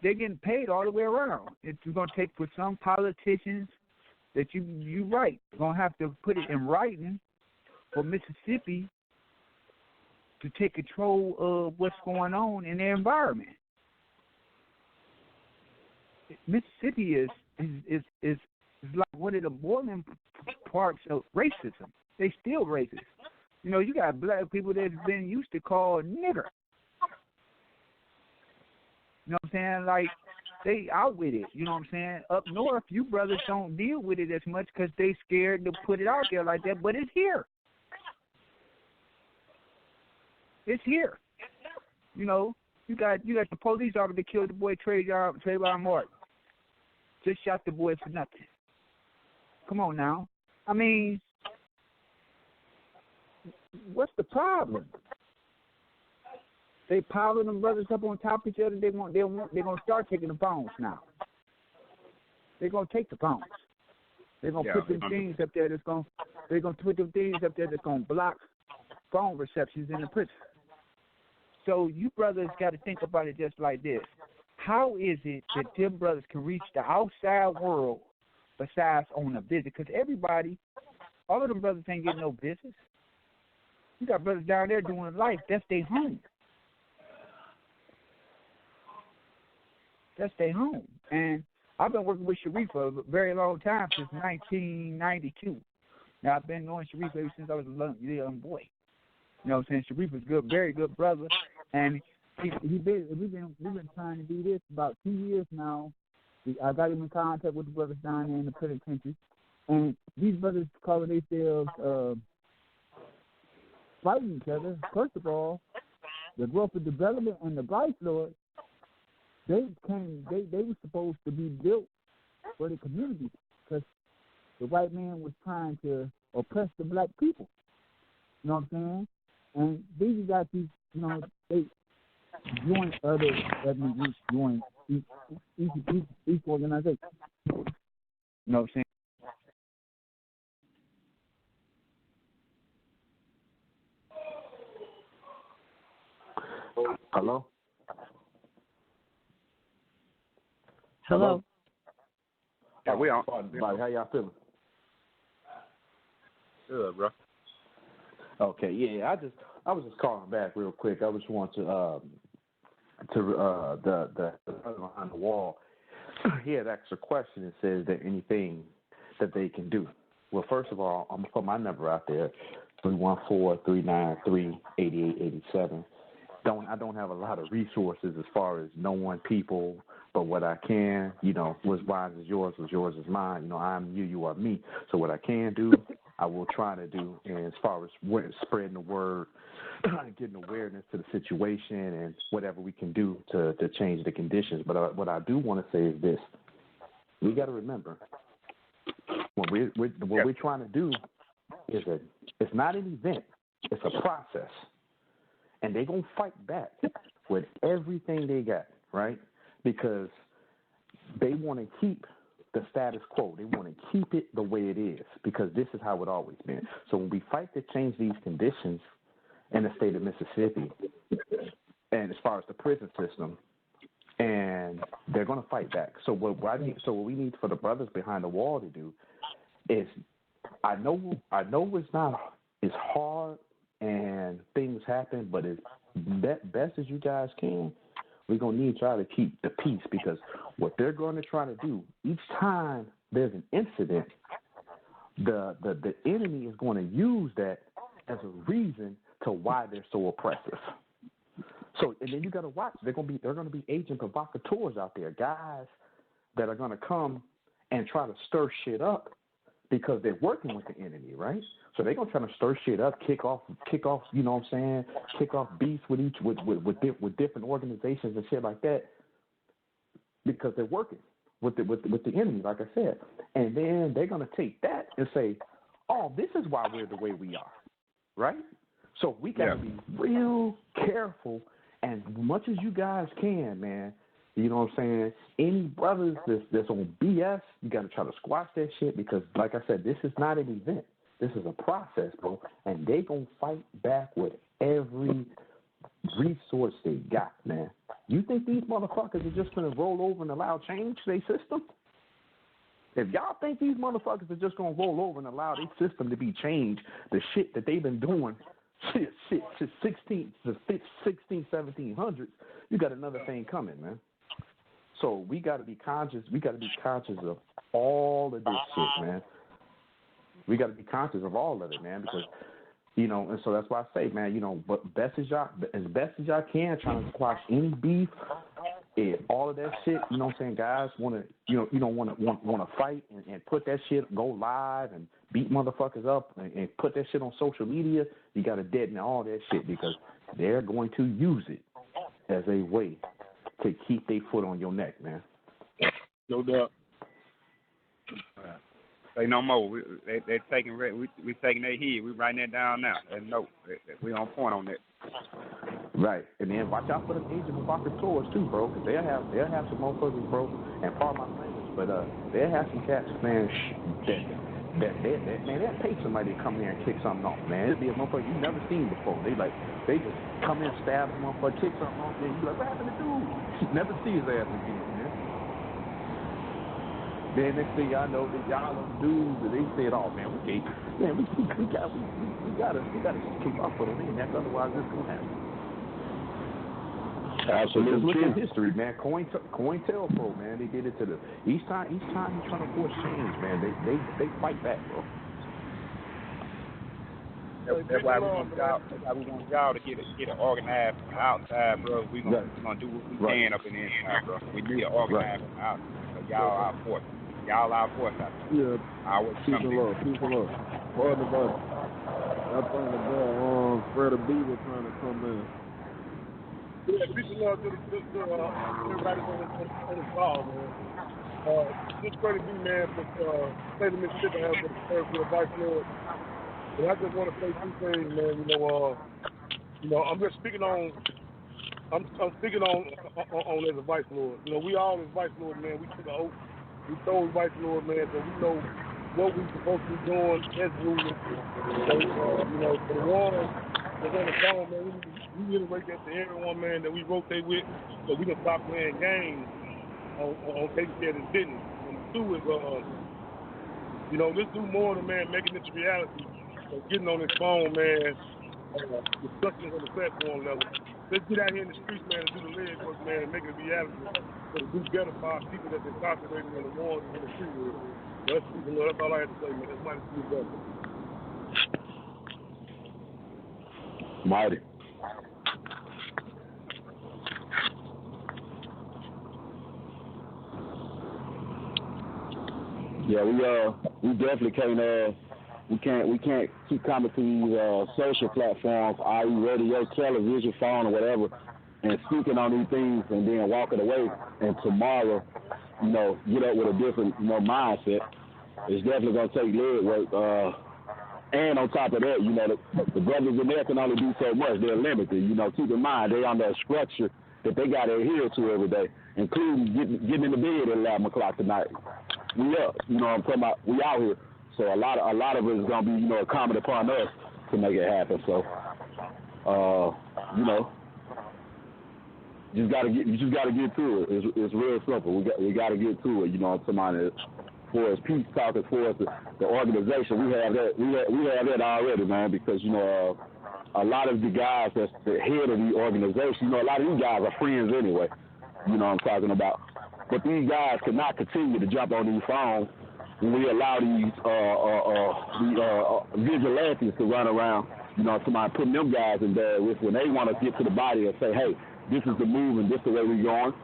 They're getting paid all the way around. It's going to take for some politicians that you right. You're going to have to put it in writing for Mississippi to take control of what's going on in their environment. Mississippi is like one of the boiling parts of racism. They still racist. You know, you got black people that's been used to call nigger. You know what I'm saying? Like, they out with it. You know what I'm saying? Up north, you brothers don't deal with it as much because they scared to put it out there like that, but it's here. It's here. You know, you got the police officer that killed the boy Trayvon Martin. Just shot the boy for nothing. Come on now. I mean, what's the problem? They piling them brothers up on top of each other. They're gonna start taking the phones now. They're gonna take the phones. They're gonna put them things up there that's gonna block phone receptions in the prison. So you brothers got to think about it just like this. How is it that them brothers can reach the outside world besides on a visit? Because everybody, all of them brothers ain't getting no business. You got brothers down there doing life. That's their home. That's their home. And I've been working with Sharif for a very long time, since 1992. Now, I've been knowing Sharif ever since I was a young boy. You know what I'm saying? Sharif is good, very good brother. And we've been trying to do this about 2 years now. I got him in contact with the brothers down there in the penitentiary. And these brothers calling themselves fighting each other. First of all, the growth of development and the Vice Lord, they were supposed to be built for the community, because the white man was trying to oppress the black people. You know what I'm saying? And these got these, you know, they join other ethnic groups, join each organization. You know what I'm saying? Hello? Hello? Yeah, we on. Everybody, how y'all feeling? Good, bro. Okay, yeah, I was just calling back real quick. I just want to the behind the wall. He had asked a question and says, is there anything that they can do? Well, first of all, I'm gonna put my number out there, 314-393-8887. I don't have a lot of resources as far as knowing people, but what I can, you know, what's mine is yours is mine. You know, I'm you, you are me. So what I can do, I will try to do. And as far as spreading the word, getting awareness to the situation, and whatever we can do to change the conditions. But what I do want to say is this: we got to remember, what we're trying to do is it's not an event; it's a process. And they're going to fight back with everything they got, right? Because they want to keep the status quo. They want to keep it the way it is, because this is how it always been. So when we fight to change these conditions in the state of Mississippi, and as far as the prison system, and they're going to fight back. So what we need for the brothers behind the wall to do is, I know it's hard, and things happen, but as best as you guys can, we're going to need y'all to keep the peace, because what they're going to try to do, each time there's an incident, the enemy is going to use that as a reason to why they're so oppressive. So, and then you got to watch. They're going to be agent provocateurs out there, guys that are going to come and try to stir shit up, because they're working with the enemy, right? So they're gonna try to stir shit up, kick off, you know what I'm saying, kick off beefs with different organizations and shit like that, because they're working with the enemy, like I said. And then they're gonna take that and say, oh, this is why we're the way we are, right? So we gotta be real careful, and as much as you guys can, man. You know what I'm saying? Any brothers that's on BS, you got to try to squash that shit, because, like I said, this is not an event. This is a process, bro. And they going to fight back with every resource they got, man. You think these motherfuckers are just going to roll over and allow change to their system? If y'all think these motherfuckers are just going to roll over and allow their system to be changed, the shit that they've been doing since 1700s, you got another thing coming, man. So we got to be conscious. We got to be conscious of all of this shit, man. We got to be conscious of all of it, man, because, you know, and so that's why I say, man, you know, but best as y'all can, trying to squash any beef all of that shit, you know what I'm saying, guys want to fight and put that shit, go live and beat motherfuckers up and put that shit on social media, you got to deaden all that shit because they're going to use it as a way to keep their foot on your neck, man. No doubt. Say no more. They're taking we taking their heat. We writing that down now. And no, we on point on that. Right, and then watch out for the Age of Apocalypse too, bro. Cause they'll have some motherfuckers, bro. And pardon my language, but they'll have some cats, man. They'll pay somebody to come here and kick something off, man. It'll be a motherfucker you never seen before. They just come in, stab a motherfucker, kick something off, and you be like, what happened to dude? Never see his ass again, man. Then next thing y'all know, y'all them dudes that they said, "Oh man, we gotta keep up with them, man. That's otherwise this gonna happen." Absolutely. Just look at history, man. COINTELPRO, man. They did it to the each time you're trying to force change, man. They fight back, bro. That's why we want y'all to get it organized from the outside, bro. We gonna do what we can up in the inside, bro. We need it organized from the outside. So y'all our force. Y'all our force out there. Yeah. Peace and love. Pardon the body. I think the boy Freddie B was trying to come in. Yeah, peace and love to everybody on the call, man. Just Freddie B, man, for state of Mississippi has been for the Vice Lord. And I just want to say two things, man. I'm just speaking on. I'm speaking on as a Vice Lord. We all as Vice Lord, man. We took an oath. We told Vice Lord, man, so we know what we're supposed to be doing as rulers. So, for the ones that's on the phone, man, we reiterate that to everyone, man, that we rotate with, so we can stop playing games on taking care of this business. And two is, let's do more than, man, making this a reality. So getting on this phone, man, discussions on the platform level. Let's get out here in the streets, man, and do the leg work, man, and make it a reality. So to do better for our people that's incarcerated in the wars and in the street world. That's all I have to say, man. That's mighty to do better. Mighty. Yeah, we definitely can't keep coming to these social platforms, i.e. radio, television, phone, or whatever, and speaking on these things and then walking away. And tomorrow, get up with a different, mindset. It's definitely gonna take leg work. And on top of that, the brothers in there can only do so much. They're limited. Keep in mind they're under a structure that they got to adhere to every day, including getting in the bed at 11 o'clock tonight. We up. I'm talking about. We out here. So a lot of it is gonna be, incumbent upon us to make it happen. So, you just gotta get to it. It's real simple. We gotta get to it. Somebody, as far as peace talk, as far as the organization, we have that. We have that already, man. Because a lot of the guys that's the head of the organization, a lot of these guys are friends anyway. What I'm talking about. But these guys cannot continue to jump on these phones when we allow these vigilantes to run around, somebody putting them guys in bed with when they want to get to the body and say, hey, this is the move and this is the way we're going.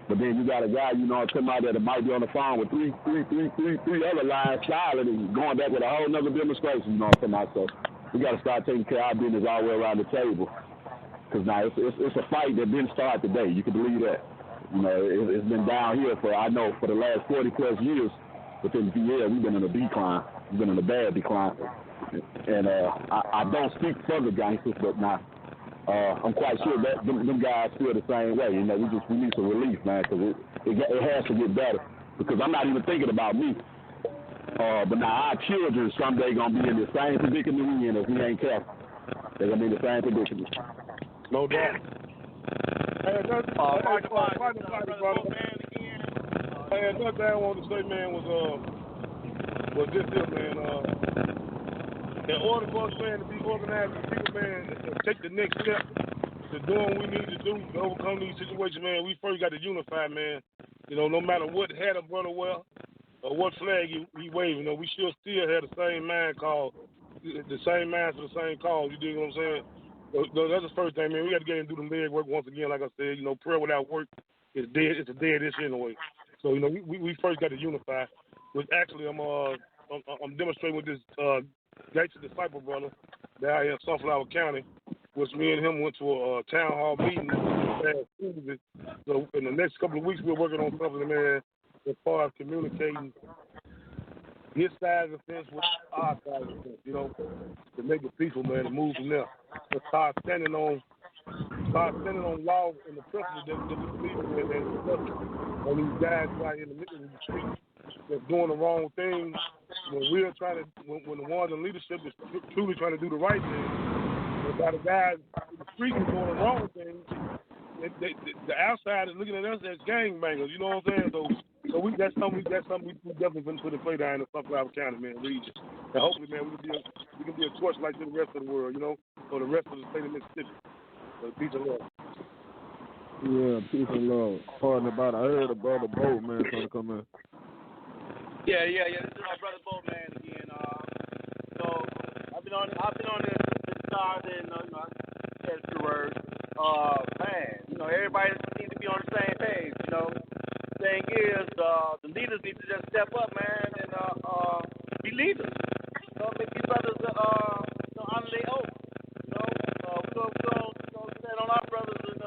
But then you got a guy, somebody that might be on the phone with three other lines silent and going back with a whole nother demonstration, So we got to start taking care of our business all the way around the table. Because now it's a fight that didn't start today. You can believe that. It's been down here for the last 40+ years. Within the year, we've been in a decline. We've been in a bad decline. And I don't speak for the gangsters, but now I'm quite sure that them guys feel the same way. We need some relief, man, because it has to get better. Because I'm not even thinking about me. But now our children someday going to be in the same predicament we in if we ain't careful. They're going to be in the same predicament. No doubt. Another thing I wanted to say, man, was this here, man. In order for us, man, to be organized as people, man, and take the next step to doing what we need to do to overcome these situations, man, we first got to unify, man. No matter what hat a brother wear or what flag he wave, we should still have the same mind call, the same mind for the same cause. You dig what I'm saying? So that's the first thing, man. We got to get in and do the leg work once again, like I said. Prayer without work it's dead. It's a dead issue anyway. So we first got to unify. Which actually I'm demonstrating with this Gates Disciple brother down here in Sunflower County, which me and him went to a town hall meeting last Tuesday. So in the next couple of weeks, we're working on something, man, as far as communicating his side of the fence with our side of the fence, to make it peaceful, man, to move from there. To start standing on law and the principles that we believe in, and on these guys right in the middle of the street that's doing the wrong thing, when the ones in leadership is truly trying to do the right thing, and by the guys in the street is doing the wrong thing, the outside is looking at us as gangbangers, you know what I'm saying? So that's something we definitely been put in play down in the Sunflower County, man, region. And hopefully, man, we can be a torchlight to the rest of the world, or the rest of the state of Mississippi. So peace and love. Yeah, peace and love. Pardon about it. I heard a brother Boatman trying to come in. Yeah. This is my brother Boatman again. So I've been on this since the start, and I said a few words. Man, everybody needs to be on the same page. Thing is, the leaders need to just step up, man, and be leaders. Make these brothers honor their oath. We're gonna stand on our brothers and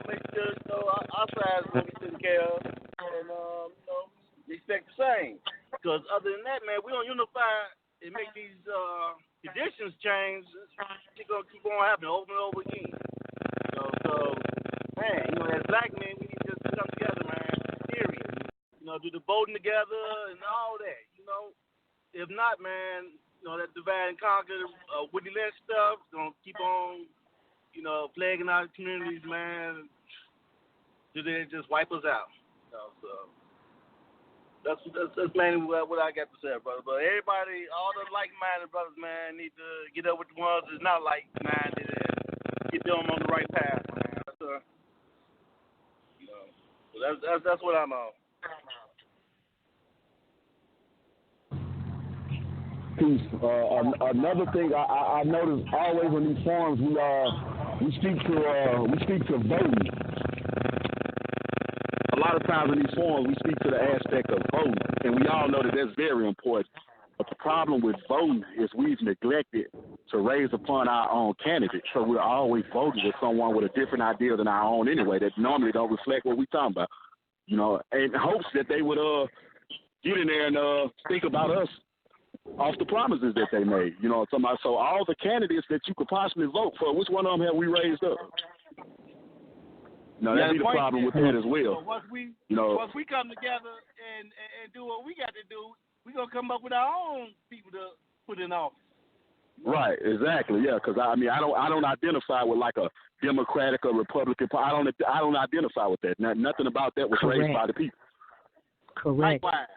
make sure our side is gonna be taken care of, and respect the same. Because other than that, man, we don't unify and make these conditions change. It's gonna keep on happening over and over again. So man, as black men, we need to just come together, man. Period. Do the voting together and all that. If not, man, that divide and conquer, Woody Lynch stuff is gonna keep on, plaguing our communities, man. Till they just wipe us out. So that's mainly what I got to say, brother. But everybody, all the like-minded brothers, man, need to get up with the ones that's not like-minded and get them on the right path, man. That's what I'm on. Peace. Another thing I notice always in these forums we speak to voting. A lot of times in these forums we speak to the aspect of voting, and we all know that that's very important. But the problem with voting is we've neglected to raise upon our own candidates. So we're always voting with someone with a different idea than our own anyway, that normally don't reflect what we're talking about. In hopes that they would get in there and think about us off the promises that they made. So all the candidates that you could possibly vote for, which one of them have we raised up? That'd be the problem with that as well. So once we come together and do what we got to do, we're going to come up with our own people to put in office. Right, exactly, yeah, because I don't identify with like a Democratic or Republican party. I don't identify with that. Nothing about that was raised by the people. Correct. Likewise.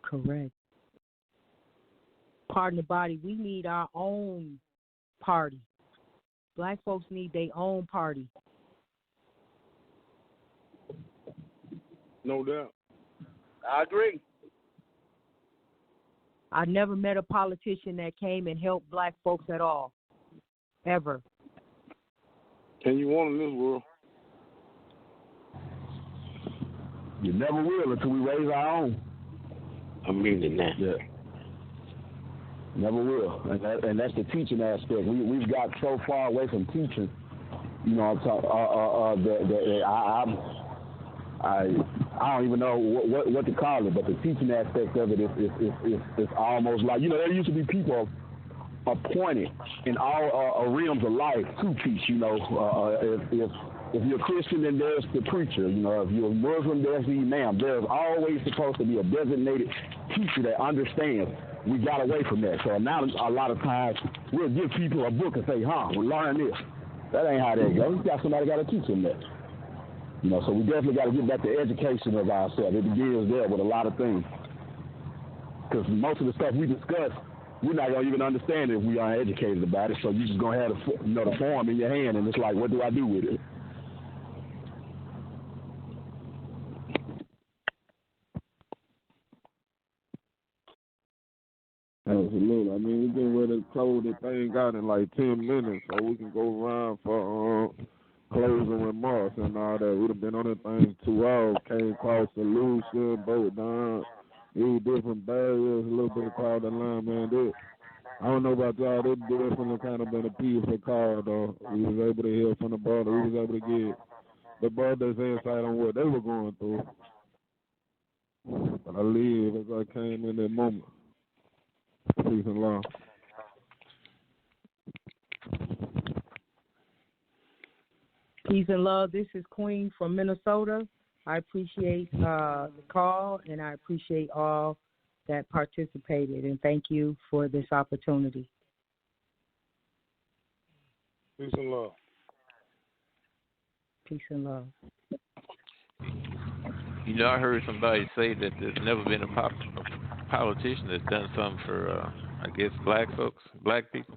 Correct. Pardon the body, we need our own party. Black folks need their own party. No doubt. I agree. I never met a politician that came and helped black folks at all. Ever. And you want in this world? You never will until we raise our own. I'm meaning that. Yeah. Never will, and that's the teaching aspect. We've got so far away from teaching. I don't even know what to call it, but the teaching aspect of it is almost like there used to be people appointed in all realms of life to teach. If you're a Christian, then there's the preacher. If you're a Muslim, there's the imam. There's always supposed to be a designated teacher that understands. We got away from that. So now a lot of times we'll give people a book and say, we'll learn this. That ain't how that goes. Somebody got to teach them that. So we definitely got to get back to education of ourselves. It begins there with a lot of things. Because most of the stuff we discuss, we're not going to even understand it if we aren't educated about it. So you're just going to have the form in your hand, and it's like, what do I do with it? Absolutely. I mean, we've been ready to close the thing out in like 10 minutes, so we can go around for closing remarks and all that. We'd have been on that thing 2 hours, came across solution, broke down, use different barriers, a little bit across the line, man. I don't know about y'all, this definitely kind of been a peaceful call, though. We was able to hear from the brother. We was able to get the brother's insight on what they were going through. But I live as I came in that moment. Peace and love. Peace and love. This is Queen from Minnesota. I appreciate the call, and I appreciate all that participated, and thank you for this opportunity. Peace and love. Peace and love. You know, I heard somebody say that there's never been a politician that's done something for, I guess, black folks, black people.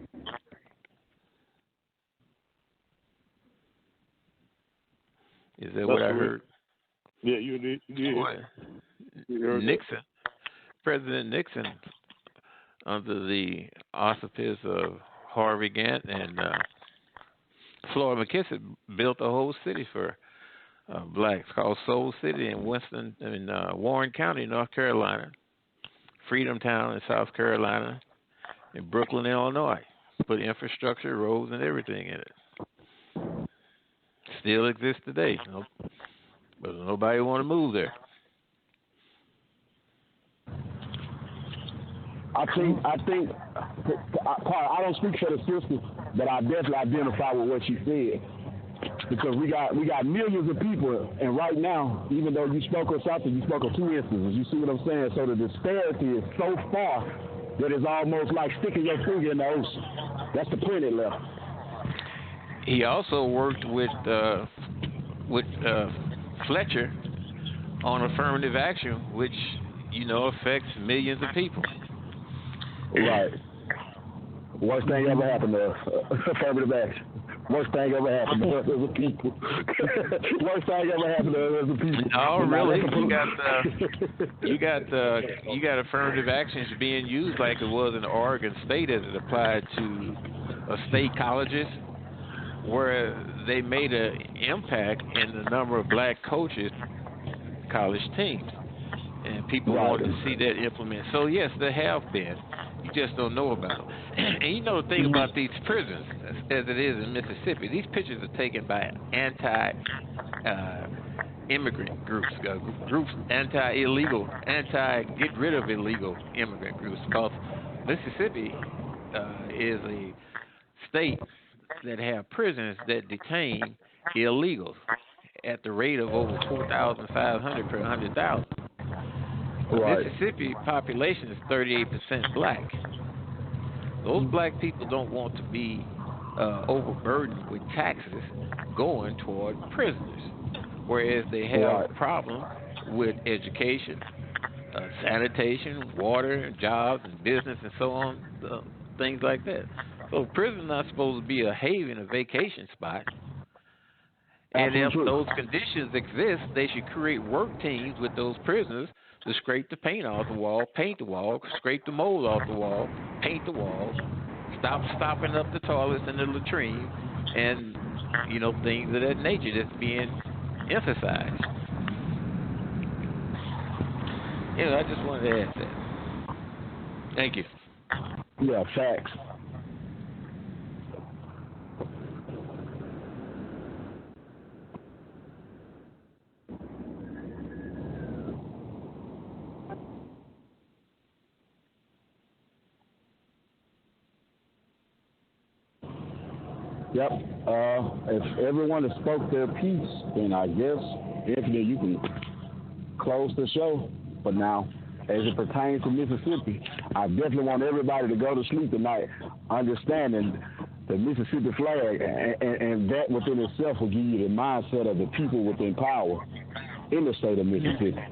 Is that what I heard? Yeah, you did. Nixon, President Nixon, under the auspices of Harvey Gantt and Flora McKissick, built a whole city for blacks called Soul City in Warren County, North Carolina, Freedom Town in South Carolina, and Brooklyn, Illinois. Put infrastructure, roads, and everything in it. Still exists today, but nobody want to move there. I think I don't speak for the sister, but I definitely identify with what she said. Because we got millions of people, and right now, even though you spoke of something, you spoke of 2 instances. You see what I'm saying? So the disparity is so far that it's almost like sticking your finger in the ocean. That's the point it left. He also worked with Fletcher on affirmative action, which affects millions of people. Right. Worst thing ever happened to affirmative action. Worst thing ever happened to us as a people. Worst thing ever happened to us as a people. No, really. You got affirmative actions being used like it was in Oregon State as it applied to state colleges, where they made an impact in the number of black coaches, college teams, and people want to see that implemented. So yes, there have been. You just don't know about them. And the thing about these prisons, as it is in Mississippi, these pictures are taken by anti-immigrant groups, get rid of illegal immigrant groups, because Mississippi is a state that have prisons that detain illegals at the rate of over 4,500 per 100,000. Right. Mississippi population is 38% black. Those black people don't want to be overburdened with taxes going toward prisoners, whereas they have a problem with education, sanitation, water, jobs, and business, and so on, things like that. So prison is not supposed to be a haven, a vacation spot. And if those conditions exist, they should create work teams with those prisoners to scrape the paint off the wall, paint the wall, scrape the mold off the wall, paint the wall, stop stopping up the toilets and the latrine, and things of that nature that's being emphasized. I just wanted to add that. Thank you. Yeah, facts. Yep. If everyone has spoke their piece, then I guess, Anthony, you can close the show for now. As it pertains to Mississippi, I definitely want everybody to go to sleep tonight understanding the Mississippi flag, and that within itself will give you the mindset of the people within power in the state of Mississippi.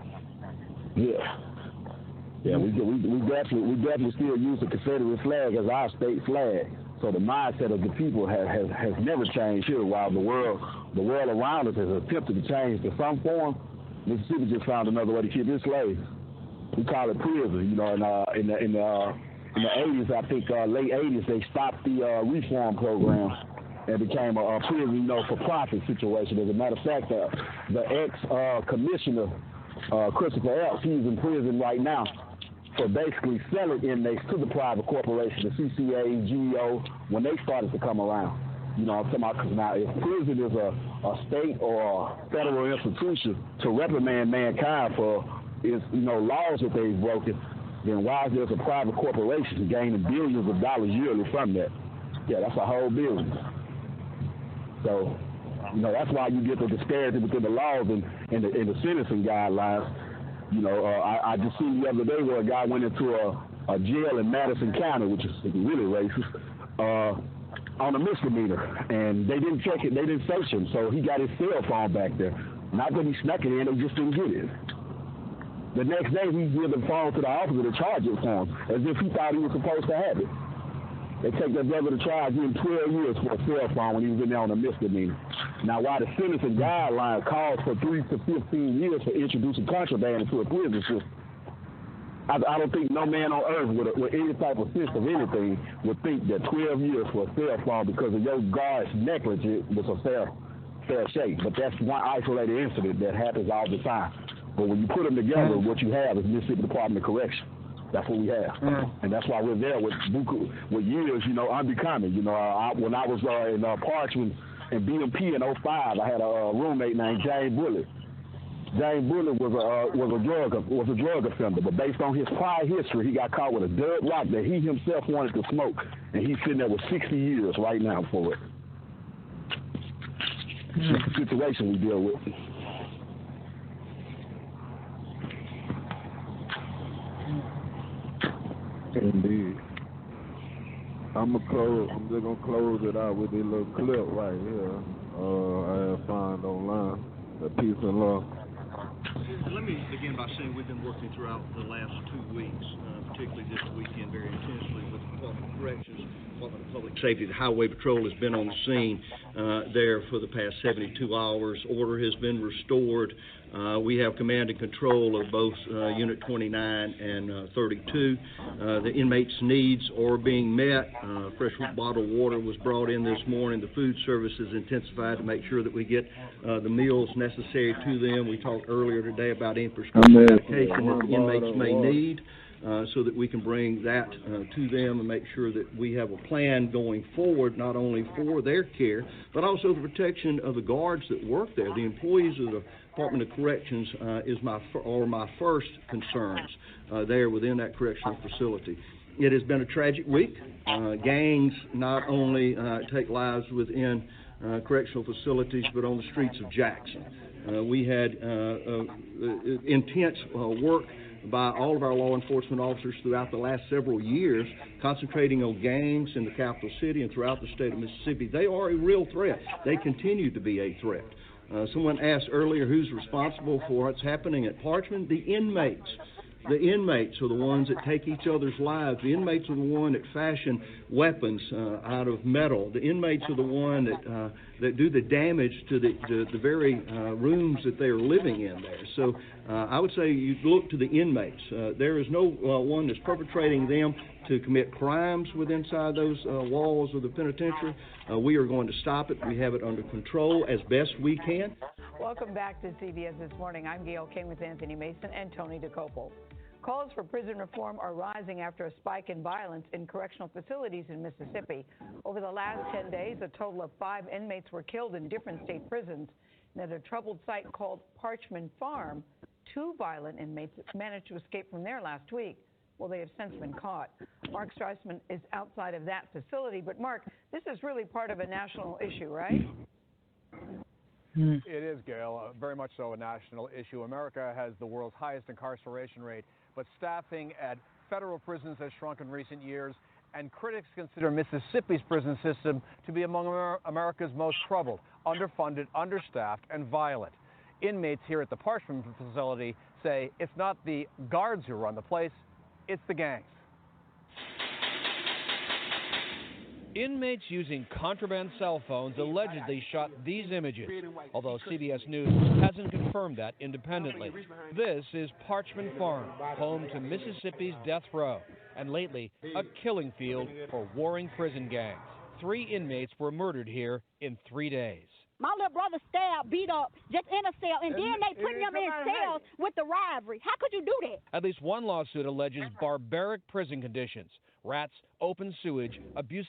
Yeah, we definitely still use the Confederate flag as our state flag. So the mindset of the people has never changed here. While the world around us has attempted to change to some form, Mississippi just found another way to keep its slaves. We call it prison. In the 80s, I think late 80s, they stopped the reform program, and became a prison, for profit situation. As a matter of fact, the ex-commissioner, Christopher Epps, he's in prison right now for basically selling inmates to the private corporation, the CCA, GEO, when they started to come around. I'm talking about, because now if prison is a state or a federal institution to reprimand mankind for laws that they've broken, then why is there a private corporation gaining billions of dollars yearly from that? Yeah, that's a whole business. So, that's why you get the disparity between the laws and the sentencing guidelines. I just seen the other day where a guy went into a jail in Madison County, which is really racist, on a misdemeanor, and they didn't check it, they didn't search him, so he got his cell phone back there. Not that he snuck it in, they just didn't get it. The next day, he gave the phone to the officer to charge it for him, as if he thought he was supposed to have it. They take that brother to trial, give him 12 years for a cell phone when he was in there on a misdemeanor. Now, while the sentencing guideline calls for 3 to 15 years for introducing contraband into a prison system, I don't think no man on earth with any type of sense of anything would think that 12 years for a cell phone because of your guard's negligence was a fair shake. But that's one isolated incident that happens all the time. But when you put them together, what you have is Mississippi Department of Correction. That's what we have. And that's why we're there with years, unbecoming. When I was in Parchman and BMP in 05, I had a roommate named James Bullitt. James Bullitt was a drug offender, but based on his prior history, he got caught with a dead rock that he himself wanted to smoke, and he's sitting there with 60 years right now for it. It's the situation we deal with. Indeed. I'm just gonna close it out with this little clip right here. I have found online. The peace and love. Let me begin by saying we've been working throughout the last 2 weeks, particularly this weekend, very intensely with the Department of Corrections, Department of Public Safety. The Highway Patrol has been on the scene there for the past 72 hours. Order has been restored. We have command and control of both Unit 29 and 32. The inmates' needs are being met. Fresh bottled water was brought in this morning. The food service is intensified to make sure that we get the meals necessary to them. We talked earlier today about any prescription medication that the inmates may need. So that we can bring that to them and make sure that we have a plan going forward, not only for their care, but also the protection of the guards that work there. The employees of the Department of Corrections are my first concerns there within that correctional facility. It has been a tragic week. Gangs not only take lives within correctional facilities, but on the streets of Jackson. We had intense work by all of our law enforcement officers throughout the last several years, concentrating on gangs in the capital city and throughout the state of Mississippi. They are a real threat. They continue to be a threat. Someone asked earlier who's responsible for what's happening at Parchman. The inmates. The inmates are the ones that take each other's lives. The inmates are the one that fashion weapons out of metal. The inmates are the one that do the damage to the very rooms that they are living in there. So I would say you look to the inmates. There is no one that's perpetrating them to commit crimes within inside those walls of the penitentiary. We are going to stop it. We have it under control as best we can. Welcome back to CBS This Morning. I'm Gail King with Anthony Mason and Tony DeCopel. Calls for prison reform are rising after a spike in violence in correctional facilities in Mississippi. Over the last 10 days, a total of 5 inmates were killed in different state prisons. And at a troubled site called Parchman Farm, 2 violent inmates managed to escape from there last week. Well, they have since been caught. Mark Streisman is outside of that facility. But, Mark, this is really part of a national issue, right? It is, Gail, very much so a national issue. America has the world's highest incarceration rate, but staffing at federal prisons has shrunk in recent years, and critics consider Mississippi's prison system to be among America's most troubled, underfunded, understaffed, and violent. Inmates here at the Parchman facility say it's not the guards who run the place, it's the gangs. Inmates using contraband cell phones allegedly shot these images, although CBS News hasn't confirmed that independently. This is Parchman Farm, home to Mississippi's death row, and lately a killing field for warring prison gangs. 3 inmates were murdered here in 3 days. My little brother stabbed, beat up, just in a cell, and then they putting them in cells with the rivalry. How could you do that? At least one lawsuit alleges barbaric prison conditions, rats, open sewage, abuse